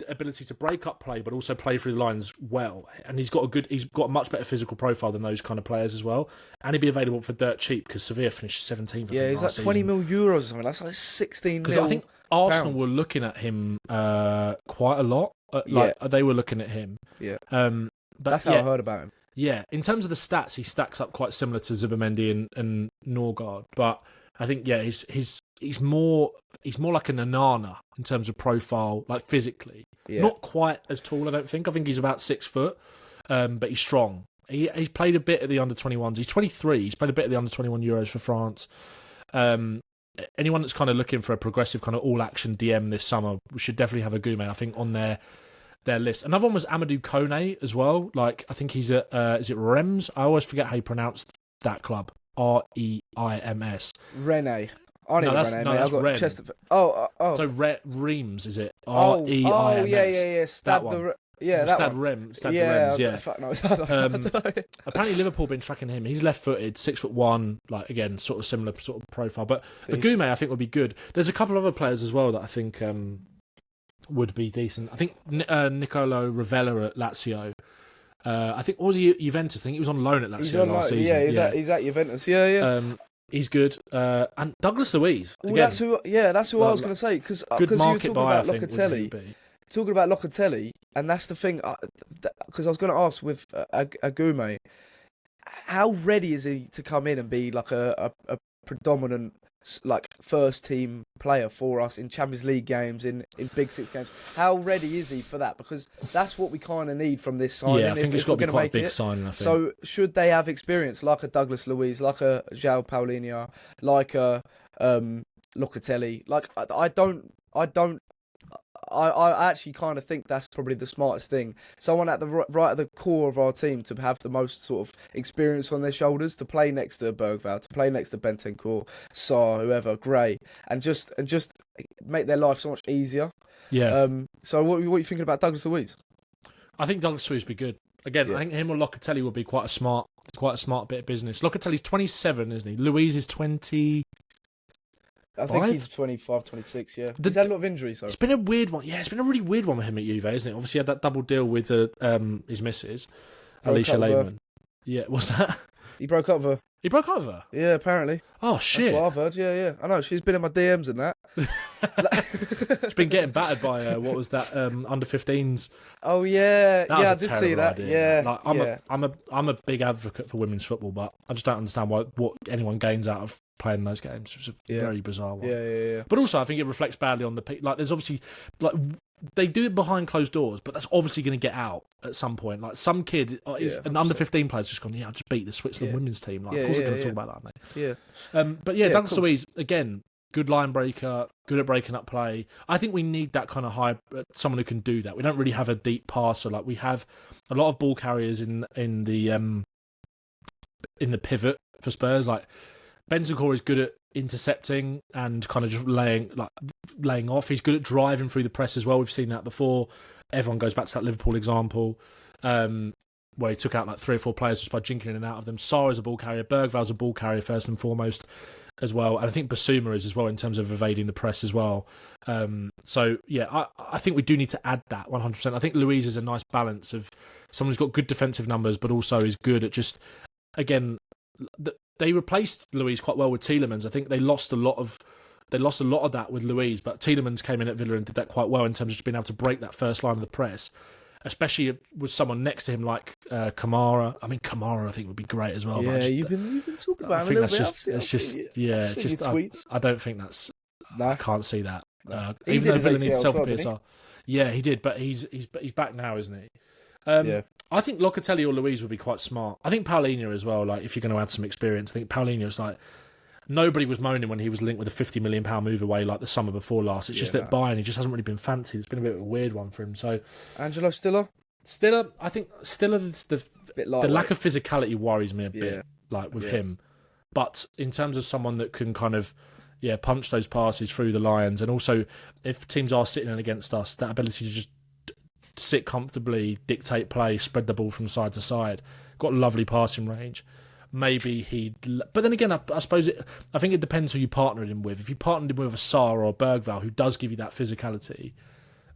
ability to break up play, but also play through the lines well. And he's got a much better physical profile than those kind of players as well. And he'd be available for dirt cheap, because Sevilla finished 17th. Yeah, he's like 20 mil euros or something. That's like 16 mil. Because I think Arsenal were looking at him quite a lot. They were looking at him. Yeah. But that's how I heard about him. Yeah, in terms of the stats, he stacks up quite similar to Zubimendi and Norgard. But I think he's more like an Onana in terms of profile, like physically. Yeah. Not quite as tall, I don't think. I think he's about 6 foot, but he's strong. He's played a bit at the under-21s. He's 23. He's played a bit at the under-21 Euros for France. Anyone that's kind of looking for a progressive kind of all-action DM this summer should definitely have a Agume, I think, on their list. Another one was Amadou Kone as well. Like, I think he's at, is it Reims? I always forget how you pronounce that club. Reims. Rennes. That's Rennes. So Reims, is it? Reims. Oh, yeah. Stade Reims. Apparently Liverpool been tracking him. He's left-footed, 6'1", like again, sort of similar sort of profile. But Agume, I think, would be good. There's a couple of other players as well that I think would be decent. I think Nicolo Ravella at Lazio. I think, what was he, Juventus? I think he was on loan at Lazio last season. Yeah, he's at Juventus. Yeah. He's good. And Douglas Luiz. Well, that's who I was going to say, because you were talking about Locatelli. Talking about Locatelli, and that's the thing, because I was going to ask with Agume, how ready is he to come in and be like a predominant like first team player for us in Champions League games, in Big Six games? How ready is he for that? Because that's what we kind of need from this signing. Yeah, I think it's got to be quite a big signing. I think. So should they have experience like a Douglas Luiz, like a João Paulinho, like a Locatelli? Like I actually kind of think that's probably the smartest thing. Someone at the right at the core of our team to have the most sort of experience on their shoulders, to play next to Bergvall, to play next to Bentancur, Sarr, whoever, Gray, and just make their life so much easier. Yeah. So what are you thinking about Douglas Luiz? I think Douglas Luiz would be good. Again, I think him or Locatelli would be quite a smart bit of business. Locatelli's 27, isn't he? Luiz is 20. I think he's 25, 26, yeah. He's had a lot of injuries, though. It's been a weird one. Yeah, it's been a really weird one with him at Juve, isn't it? Obviously, he had that double deal with his missus, Alicia Lehmann. Yeah, what's that? He broke up with her. He broke up with her? Yeah, apparently. Oh, shit. That's what I've heard, yeah. I know, she's been in my DMs and that. She's been getting battered by, what was that, under-15s? Oh, yeah. I did see that. Idea, yeah. Like, I'm a big advocate for women's football, but I just don't understand what anyone gains out of playing those games. It's a very bizarre one. Yeah. But also, I think it reflects badly on the... Like, there's obviously... Like, they do it behind closed doors, but that's obviously going to get out at some point. Like, some kid, an under-15 player's just gone, I'll just beat the Switzerland women's team. Like, of course they're going to talk about that, mate. Yeah. But yeah, Douglas Luiz, again, good line breaker, good at breaking up play. I think we need that kind of high, someone who can do that. We don't really have a deep passer. Like, we have a lot of ball carriers in the pivot for Spurs. Like, Bentancur is good at intercepting and kind of just laying off. He's good at driving through the press as well. We've seen that before. Everyone goes back to that Liverpool example, where he took out like 3 or 4 players just by jinking in and out of them. Sarr is a ball carrier. Bergvall's a ball carrier first and foremost as well. And I think Basuma is as well in terms of evading the press as well. So yeah, I think we do need to add that 100%. I think Luiz is a nice balance of someone who's got good defensive numbers, but also is good at just, again, they replaced Luiz quite well with Tielemans. I think they lost a lot of that with Luiz, but Tielemans came in at Villa and did that quite well in terms of just being able to break that first line of the press, especially with someone next to him like Kamara. I mean, Kamara I think would be great as well. Yeah, you've been talking about him a little bit. I don't think that's. No. I can't see that. No. Even though Villa needs self-PSR. Yeah, he did, but he's back now, isn't he? I think Locatelli or Luiz would be quite smart. I think Paulinho as well, like, if you're going to add some experience. I think Paulinho's like, nobody was moaning when he was linked with a £50 million move away like the summer before last. It's just that Bayern, he just hasn't really been fancied. It's been a bit of a weird one for him. So Angelo Stiller? I think Stiller, the lack of physicality worries me a bit, like with him. But in terms of someone that can kind of, punch those passes through the lines, and also if teams are sitting in against us, that ability to just sit comfortably, dictate play, spread the ball from side to side. Got lovely passing range. Maybe but then again, I suppose I think it depends who you partnered him with. If you partnered him with a Sarr or a Bergvall, who does give you that physicality,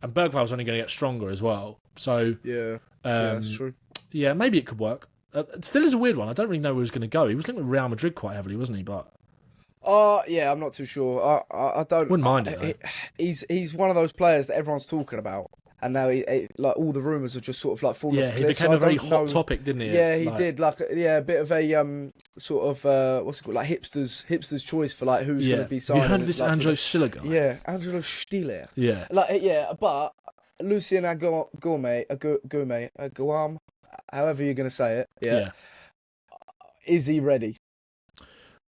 and Bergvall's only going to get stronger as well. So that's true. Yeah, maybe it could work. Still is a weird one. I don't really know where he's going to go. He was linked with Real Madrid quite heavily, wasn't he? But I'm not too sure. I don't. Wouldn't mind it. He's one of those players that everyone's talking about. And now he like all the rumours are just sort of like falling off the cliff. He became a very hot topic, didn't he? Yeah, he did. Like, a bit of a sort of what's it called? Like hipster's choice for like who's going to be signed. You heard of this Angelo Stiller guy? Yeah, Angelo Stiller. Yeah. But Lucien Guam, however you're going to say it. Yeah. Is he ready?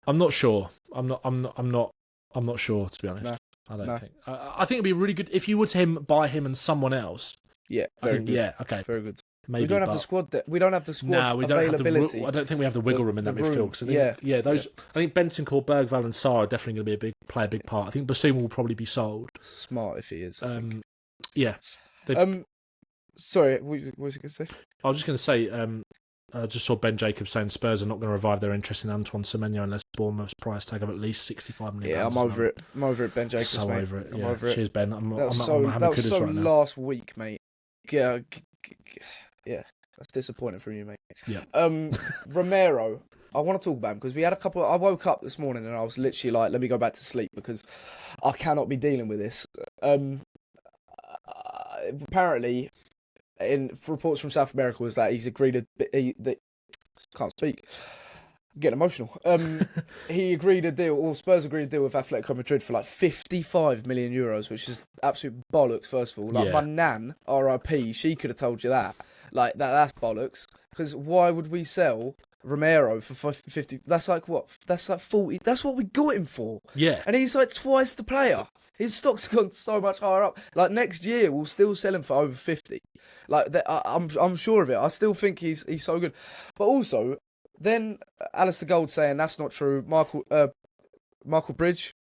I'm not sure. I'm not sure, to be honest. No. I don't think. I think it'd be really good if you were to buy him and someone else. Yeah, very good. Yeah, okay, very good. Maybe, we don't have the squad. We don't have the squad availability. I don't think we have the wiggle room in that midfield. I think Bentancur, Bergvall, and Sarr are definitely going to play a big part. I think Basuma will probably be sold. Smart if he is. I think. Yeah. Sorry, what was it going to say? I was just going to say. I just saw Ben Jacobs saying Spurs are not going to revive their interest in Antoine Semenyo unless Bournemouth's price tag of at least £65 million. Yeah, I'm over it. I'm over it, Ben Jacobs. So mate. over it. I'm over it. Cheers, Ben. That was so right last week, mate. Yeah, that's disappointing from you, mate. Yeah. Romero, I want to talk about him because we had a couple. I woke up this morning and I was literally like, let me go back to sleep because I cannot be dealing with this. Apparently, in reports from South America was that he's agreed can't speak. I'm getting emotional. He agreed a deal, or Spurs agreed a deal with Atletico Madrid for like 55 million euros, which is absolute bollocks. First of all, like my nan, RIP, she could have told you that. Like that's bollocks. Because why would we sell Romero for 50? That's like what? That's like 40. That's what we got him for. Yeah. And he's like twice the player. His stock's gone so much higher up. Like next year, we'll still sell him for over 50. Like I'm sure of it. I still think he's so good. But also, then Alistair Gold saying that's not true. Michael Bridge.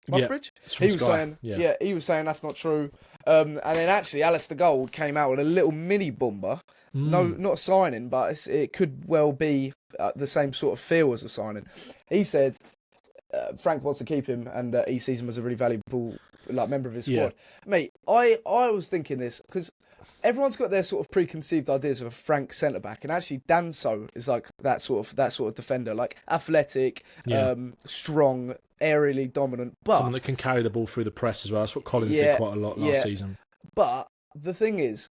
Bridge? He was saying, he was saying that's not true. And then actually, Alistair Gold came out with a little mini bomber. No, not a signing, but it could well be the same sort of feel as a signing. He said Frank wants to keep him, and he sees him as a really valuable member of his squad. Mate, I was thinking this because everyone's got their sort of preconceived ideas of a Frank centre back, and actually Danso is like that sort of defender, like athletic, strong, aerially dominant, but someone that can carry the ball through the press as well. That's what Collins did quite a lot last season. But the thing is,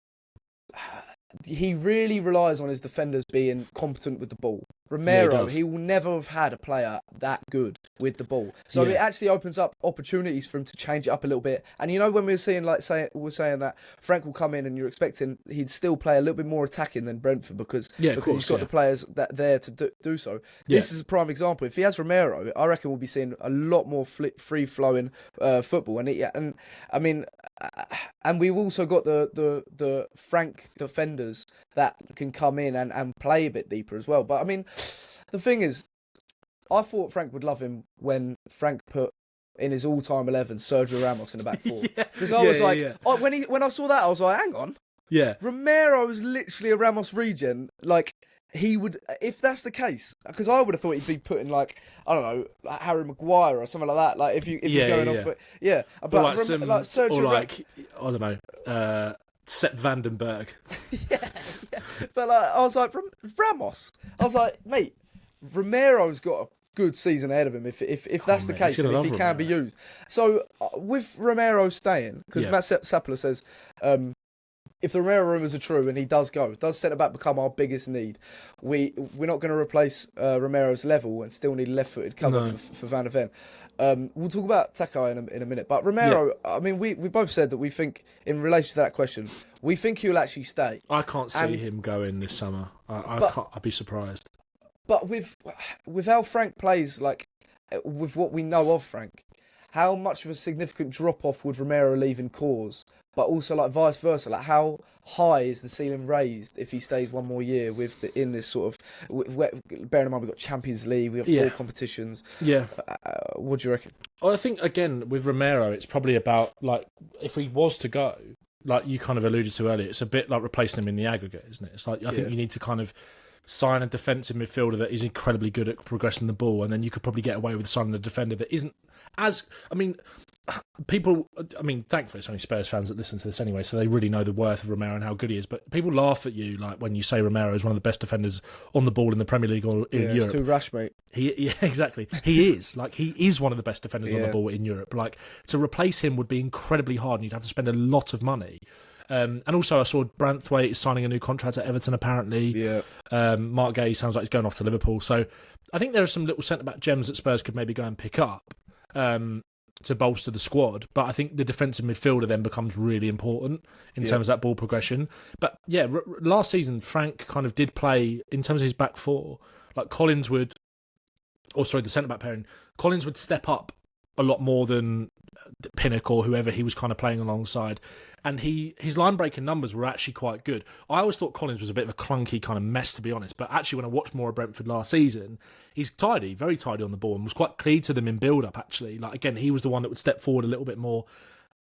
he really relies on his defenders being competent with the ball. Romero, he will never have had a player that good with the ball. So it actually opens up opportunities for him to change it up a little bit. And you know, when we were saying that Frank will come in and you're expecting he'd still play a little bit more attacking than Brentford because he's got the players there to do so. This is a prime example. If he has Romero, I reckon we'll be seeing a lot more free-flowing football. And we've also got the Frank defenders that can come in and play a bit deeper as well. But I mean, the thing is, I thought Frank would love him when Frank put in his all-time 11 Sergio Ramos in the back four. Because I was when I saw that, I was like, hang on. Yeah. Romero is literally a Ramos regen. Like, he would, if that's the case, because I would have thought he'd be putting like, I don't know, like Harry Maguire or something like that. Like if you're going off, but but Sergio, I don't know, Sepp Vandenberg. But I was like, from Ramos, I was like, mate, Romero's got a good season ahead of him if that's the case and if he can be used. So with Romero staying, because Matt Sapler says, if the Romero rumours are true and he does centre back become our biggest need, we're not going to replace Romero's level and still need a left-footed cover for Van der Ven. We'll talk about Takai in a minute, but Romero, I mean, we both said that we think, in relation to that question, we think he'll actually stay. I can't see him going this summer. I'd be surprised. But with how Frank plays, like, with what we know of Frank, how much of a significant drop-off would Romero leaving cause? But also, like, vice versa, like, how high is the ceiling raised if he stays one more year in this sort of... bearing in mind, we've got Champions League, we've got 4 competitions. Yeah. What do you reckon? Well, I think, again, with Romero, it's probably about, like, if he was to go, like you kind of alluded to earlier, it's a bit like replacing him in the aggregate, isn't it? It's like, I think you need to kind of sign a defensive midfielder that is incredibly good at progressing the ball, and then you could probably get away with signing a defender that isn't as... I mean, people... I mean, thankfully it's only Spurs fans that listen to this anyway, so they really know the worth of Romero and how good he is, but people laugh at you like when you say Romero is one of the best defenders on the ball in the Premier League or in Europe. It's too rash, mate. Exactly. He is. Like, he is one of the best defenders on the ball in Europe. Like, to replace him would be incredibly hard, and you'd have to spend a lot of money. And also, I saw Branthwaite is signing a new contract at Everton, apparently. Yeah. Mark Gay sounds like he's going off to Liverpool. So I think there are some little centre-back gems that Spurs could maybe go and pick up to bolster the squad. But I think the defensive midfielder then becomes really important in terms of that ball progression. But yeah, last season, Frank kind of did play, in terms of his back four, like Collins would... the centre-back pairing, Collins would step up a lot more than Pinnock or whoever he was kind of playing alongside. And his line-breaking numbers were actually quite good. I always thought Collins was a bit of a clunky kind of mess, to be honest. But actually, when I watched more of Brentford last season, he's tidy, very tidy on the ball, and was quite key to them in build-up, actually. Like, again, he was the one that would step forward a little bit more,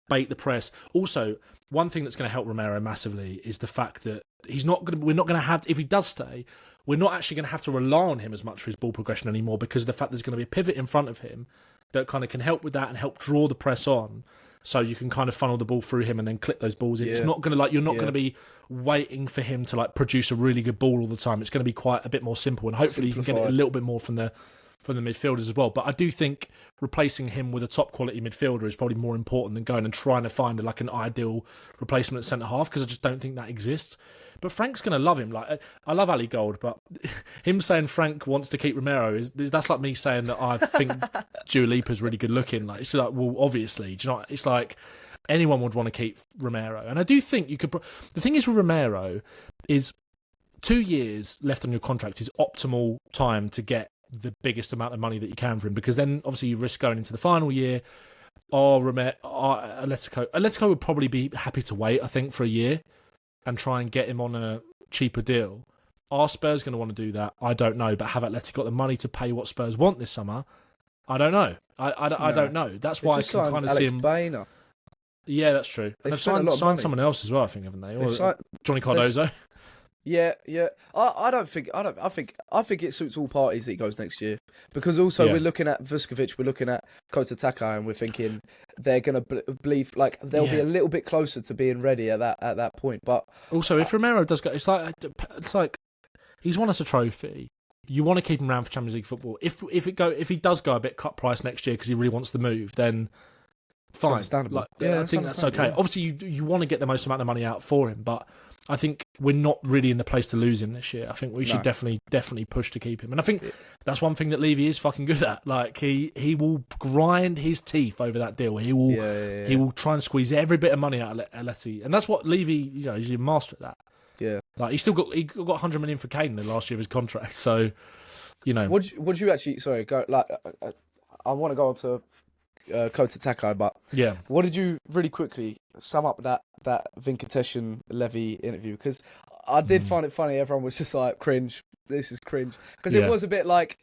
bait the press. Also, one thing that's going to help Romero massively is the fact that we're not going to have, if he does stay, we're not actually going to have to rely on him as much for his ball progression anymore, because of the fact there's going to be a pivot in front of him that kind of can help with that and help draw the press on, so you can kind of funnel the ball through him and then clip those balls in. It's not going to, you're not going to be waiting for him to produce a really good ball all the time. It's going to be quite a bit more simple, and hopefully you can get it a little bit more from the from the midfielders as well. But I do think replacing him with a top quality midfielder is probably more important than going and trying to find like an ideal replacement at centre half, because I just don't think that exists. But Frank's going to love him. Like, I love Ali Gold, but him saying Frank wants to keep Romero that's like me saying that I think Dua Lipa's really good looking. Like, it's like, well, obviously, do you know? It's like anyone would want to keep Romero, and I do think you could. The thing is with Romero is 2 years left on your contract is optimal time to get the biggest amount of money that you can for him, because then obviously you risk going into the final year. Atletico would probably be happy to wait, I think, for a year and try and get him on a cheaper deal. Are Spurs going to want to do that? I don't know. But have Atletico got the money to pay what Spurs want this summer? I don't know. I don't know. That's why I can kind of see him. Bainer. Yeah, that's true. And they've signed someone else as well, I think, haven't they? Or Johnny Cardozo. Yeah. I think it suits all parties that he goes next year, because also we're looking at Vuskovic, we're looking at Takai, and we're thinking they're gonna believe like they'll be a little bit closer to being ready at that point. But also, if Romero does go, it's like he's won us a trophy. You want to keep him around for Champions League football. If he does go a bit cut price next year because he really wants to move, then fine. Like, I think that's okay. Yeah. Obviously, you want to get the most amount of money out for him, but I think we're not really in the place to lose him this year. I think we should definitely push to keep him. And I think that's one thing that Levy is fucking good at. Like, he will grind his teeth over that deal. He will try and squeeze every bit of money out of Aleti. And that's what Levy, he's a master at that. Yeah. Like, he got 100 million for Kane the last year of his contract. So, Would you actually, sorry, go, like, I want to go on to Kota Takai, but what did you really quickly sum up that Vinkotesh Levy interview? Because I did find it funny. Everyone was just like, cringe. This is cringe, because it was a bit like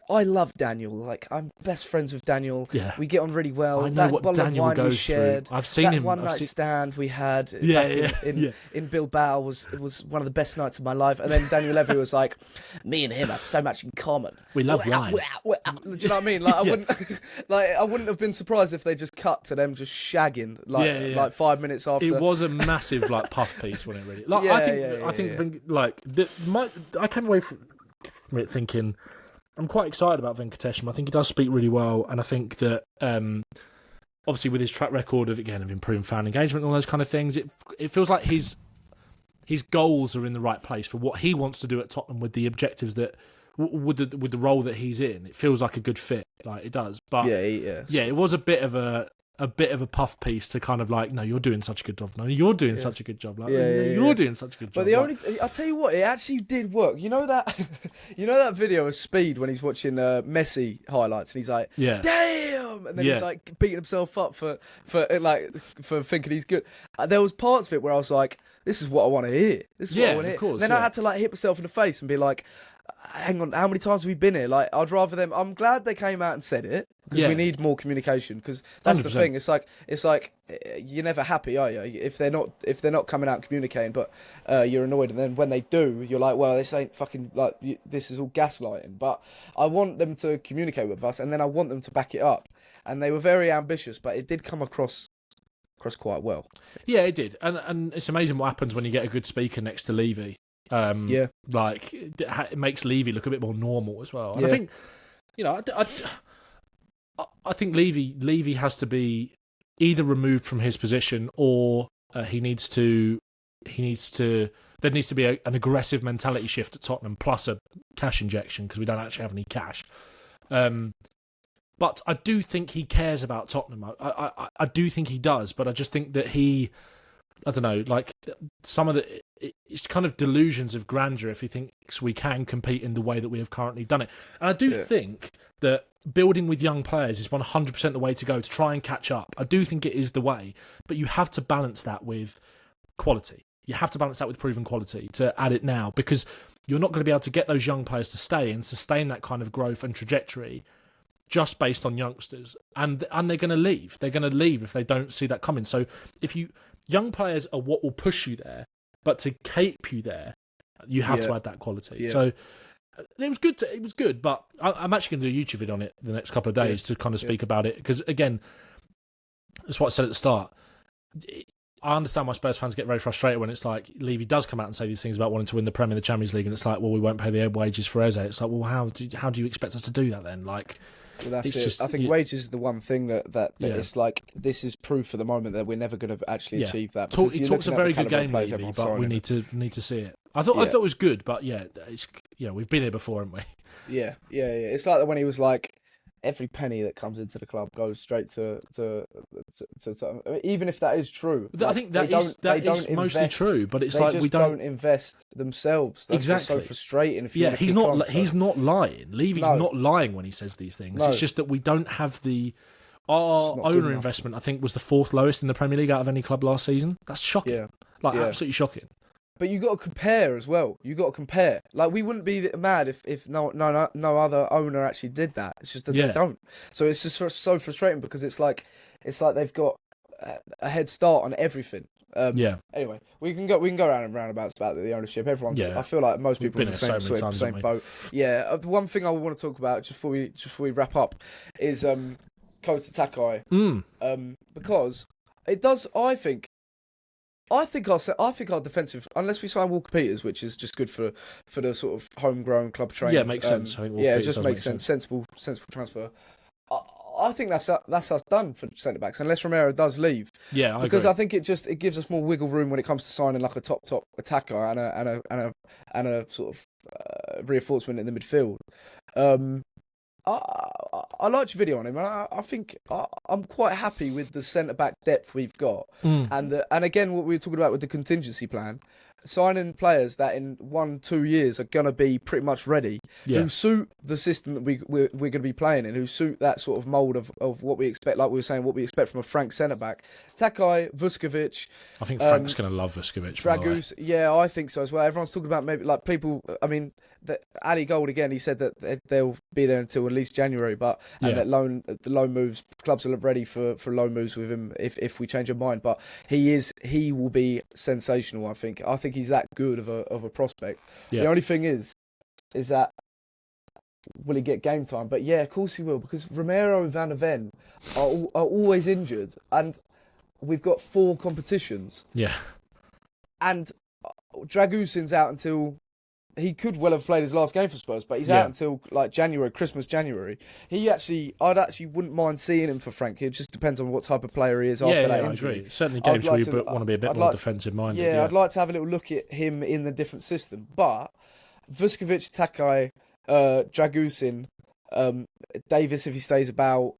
I love Daniel. Like, I'm best friends with Daniel. Yeah. We get on really well. I know what Daniel goes through. I've seen him. One night stand we had in Bilbao was one of the best nights of my life. And then Daniel Levy was like, me and him have so much in common. We love wine. Do you know what I mean? Like, I wouldn't have been surprised if they just cut to them just shagging like 5 minutes after. It was a massive like puff piece, wasn't it? Really. Like, I think I came away from it thinking, I'm quite excited about Vinkotesh. I think he does speak really well, and I think that obviously with his track record of improving fan engagement and all those kind of things, it feels like his goals are in the right place for what he wants to do at Tottenham with the objectives that with the role that he's in. It feels like a good fit, like it does. But it was a bit of a puff piece to kind of like, no, you're doing such a good job. No, you're doing such a good job. Like, you're doing such a good job. But I'll tell you what, it actually did work. You know that video of Speed when he's watching Messi highlights and he's like, damn, and then he's like beating himself up for thinking he's good. There was parts of it where I was like, this is what I want to hear. This is what I want to hear. Course, then I had to like hit myself in the face and be like, hang on, how many times have we been here? Like, I'd rather them. I'm glad they came out and said it, because we need more communication. Because that's 100%. The thing. It's like you're never happy, are you? If they're not coming out and communicating, but you're annoyed. And then when they do, you're like, well, this ain't fucking like this is all gaslighting. But I want them to communicate with us, and then I want them to back it up. And they were very ambitious, but it did come across quite well. Yeah, it did. And it's amazing what happens when you get a good speaker next to Levy. Like it makes Levy look a bit more normal as well. And I think, I think Levy has to be either removed from his position, or there needs to be an aggressive mentality shift at Tottenham, plus a cash injection, because we don't actually have any cash. But I do think he cares about Tottenham. I do think he does, but I just think that I don't know, like some of it's kind of delusions of grandeur if he thinks we can compete in the way that we have currently done it. And I do think that building with young players is 100% the way to go to try and catch up. I do think it is the way, but you have to balance that with quality. You have to balance that with proven quality to add it now, because you're not going to be able to get those young players to stay and sustain that kind of growth and trajectory just based on youngsters. And they're going to leave. They're going to leave if they don't see that coming. So young players are what will push you there, but to keep you there, you have to add that quality. Yeah. So it was good. It was good, but I'm actually going to do a YouTube video on it the next couple of days to kind of speak about it, because again, that's what I said at the start. I understand why Spurs fans get very frustrated when it's like Levy does come out and say these things about wanting to win the Premier and the Champions League, and it's like, well, we won't pay the wages for Eze. It's like, well, how do you expect us to do that then? Like, well, that's it's it. just, I think wages is the one thing that it's like, this is proof at the moment that we're never going to actually achieve that. He talks a very good game, Levy, but we need to see it. I thought it was good, but it's we've been here before, haven't we? Yeah. It's like when he was like, every penny that comes into the club goes straight to even if that is true. I think that is mostly true, but it's like we don't invest themselves. That's exactly. So frustrating. If he's not lying. Levy's not lying when he says these things. No. It's just that we don't have our owner investment. I think was the 4th lowest in the Premier League out of any club last season. That's shocking. Absolutely shocking. But you got to compare as well. You got to compare. Like, we wouldn't be mad if no other owner actually did that. It's just that they don't. So it's just so frustrating because it's like they've got a head start on everything. Anyway, we can go round and roundabouts about the ownership. Everyone's. I feel like most people are in the same boat. Yeah. One thing I want to talk about just before we wrap up is Kota Takai. Because it does. I think our defensive, unless we sign Walker Peters, which is just good for the sort of homegrown club trained. Yeah, it makes sense. It just makes sense. Sensible transfer. I think that's us done for centre backs, unless Romero does leave. Yeah, because agree. I think it gives us more wiggle room when it comes to signing like a top attacker and a sort of reinforcement in the midfield. I liked your video on him, and I think I'm quite happy with the centre-back depth we've got. And again, what we were talking about with the contingency plan, signing players that in 1-2 years are going to be pretty much ready, who suit the system that we're going to be playing in, who suit that sort of mould of what we expect, like we were saying, what we expect from a Frank centre-back. Takai, Vuskovic. I think Frank's going to love Vuskovic. Dragus, yeah, I think so as well. Everyone's talking about maybe, like, people, I mean, Ali Gold, again, he said that they'll be there until at least January, but and that the loan moves, clubs are ready for loan moves with him if we change our mind. But he will be sensational, I think. I think he's that good of a prospect. Yeah. The only thing is that will he get game time? But yeah, of course he will, because Romero and Van der Ven are always injured, and we've got 4 competitions. Yeah. And Dragusin's out until... He could well have played his last game for Spurs, but he's out until like January, January. I'd actually wouldn't mind seeing him for Frank. It just depends on what type of player he is after that injury. I agree. Certainly games where you want to be a bit more defensive minded. Yeah, I'd like to have a little look at him in the different system. But Vuskovic, Takai, Dragusin, Davis if he stays about,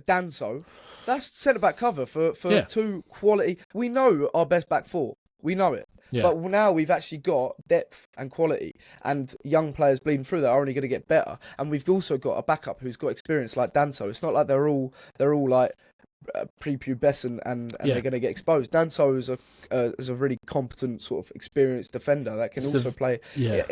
Danso, that's centre-back cover for 2 quality. We know our best back 4. We know it. Yeah. But now we've actually got depth and quality, and young players bleeding through that are only going to get better. And we've also got a backup who's got experience like Danso. It's not like they're all like prepubescent and they're going to get exposed. Danso is a really competent sort of experienced defender that can also play. Yeah,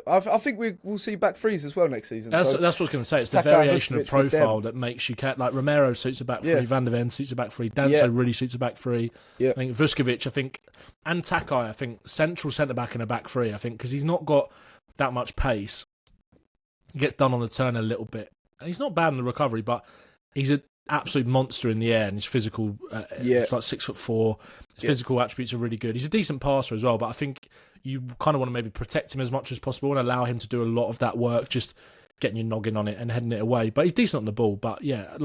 I think we'll see back threes as well next season. That's what I was going to say. It's the variation of profile that makes you like Romero suits a back three, Van der Ven suits a back three, Danso really suits a back three. Yeah. I think Vuskovic, and Takai, central centre back in a back three. I think because he's not got that much pace, he gets done on the turn a little bit. And he's not bad in the recovery, but he's an absolute monster in the air, and his physical, he's like 6'4". His physical attributes are really good. He's a decent passer as well, but I think you kind of want to maybe protect him as much as possible and allow him to do a lot of that work, just getting your noggin on it and heading it away. But he's decent on the ball. But yeah,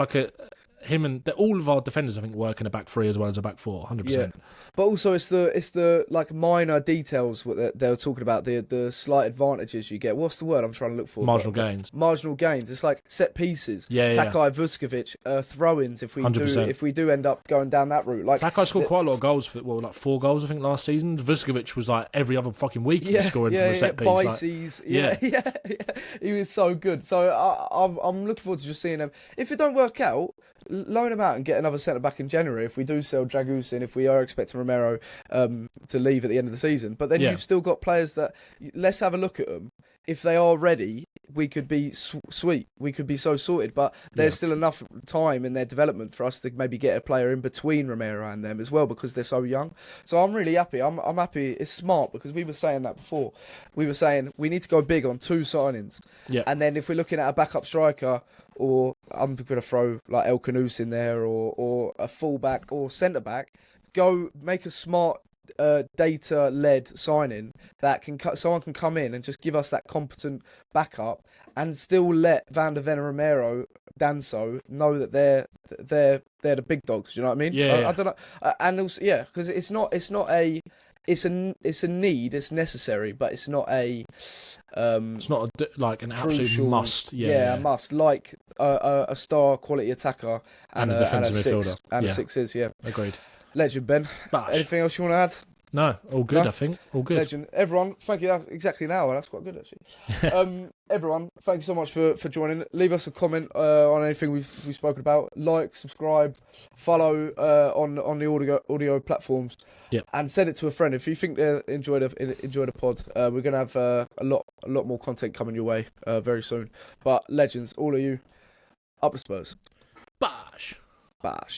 him and all of our defenders, I think, work in a back three as well as a back four, 100%. Yeah. But also, it's the like minor details that they were talking about, the slight advantages you get. What's the word I'm trying to look for? Marginal gains. Marginal gains. It's like set pieces. Takai, Vuskovic, throw-ins. If we do end up going down that route, like Takai scored quite a lot of goals like 4 goals I think last season. Vuskovic was like every other fucking week he was scoring from a set piece. Bices, he was so good. So I'm looking forward to just seeing him. If it don't work out, loan him out and get another centre back in January. If we do sell Dragusin, if we are expecting Romero to leave at the end of the season, but then you've still got players that, let's have a look at them. If they are ready, we could be sweet. We could be so sorted, but there's still enough time in their development for us to maybe get a player in between Romero and them as well, because they're so young. So I'm really happy. I'm happy. It's smart, because we were saying that before. We were saying we need to go big on 2 signings. Yeah. And then if we're looking at a backup striker, or I'm going to throw like El Canus in there, or a fullback or centre back, go make a smart data-led signing that someone can come in and just give us that competent backup and still let Van der Ven and Romero, Danso know that they're the big dogs. Do you know what I mean? Yeah. I don't know, and also because it's a need. It's necessary, but it's not a. It's not like an crucial, absolute must. A must, like a star quality attacker and a defensive midfielder. And a 6 is, Agreed. Legend, Ben. Bash. Anything else you want to add? No, all good, No? I think. All good. Legend. Everyone, thank you. Exactly an hour. That's quite good, actually. Everyone, thank you so much for joining. Leave us a comment on anything we've spoken about. Like, subscribe, follow on the audio platforms. Yep. And send it to a friend if you think they enjoy the pod. We're gonna have a lot more content coming your way very soon. But legends, all of you, up the Spurs. Bash. Bash.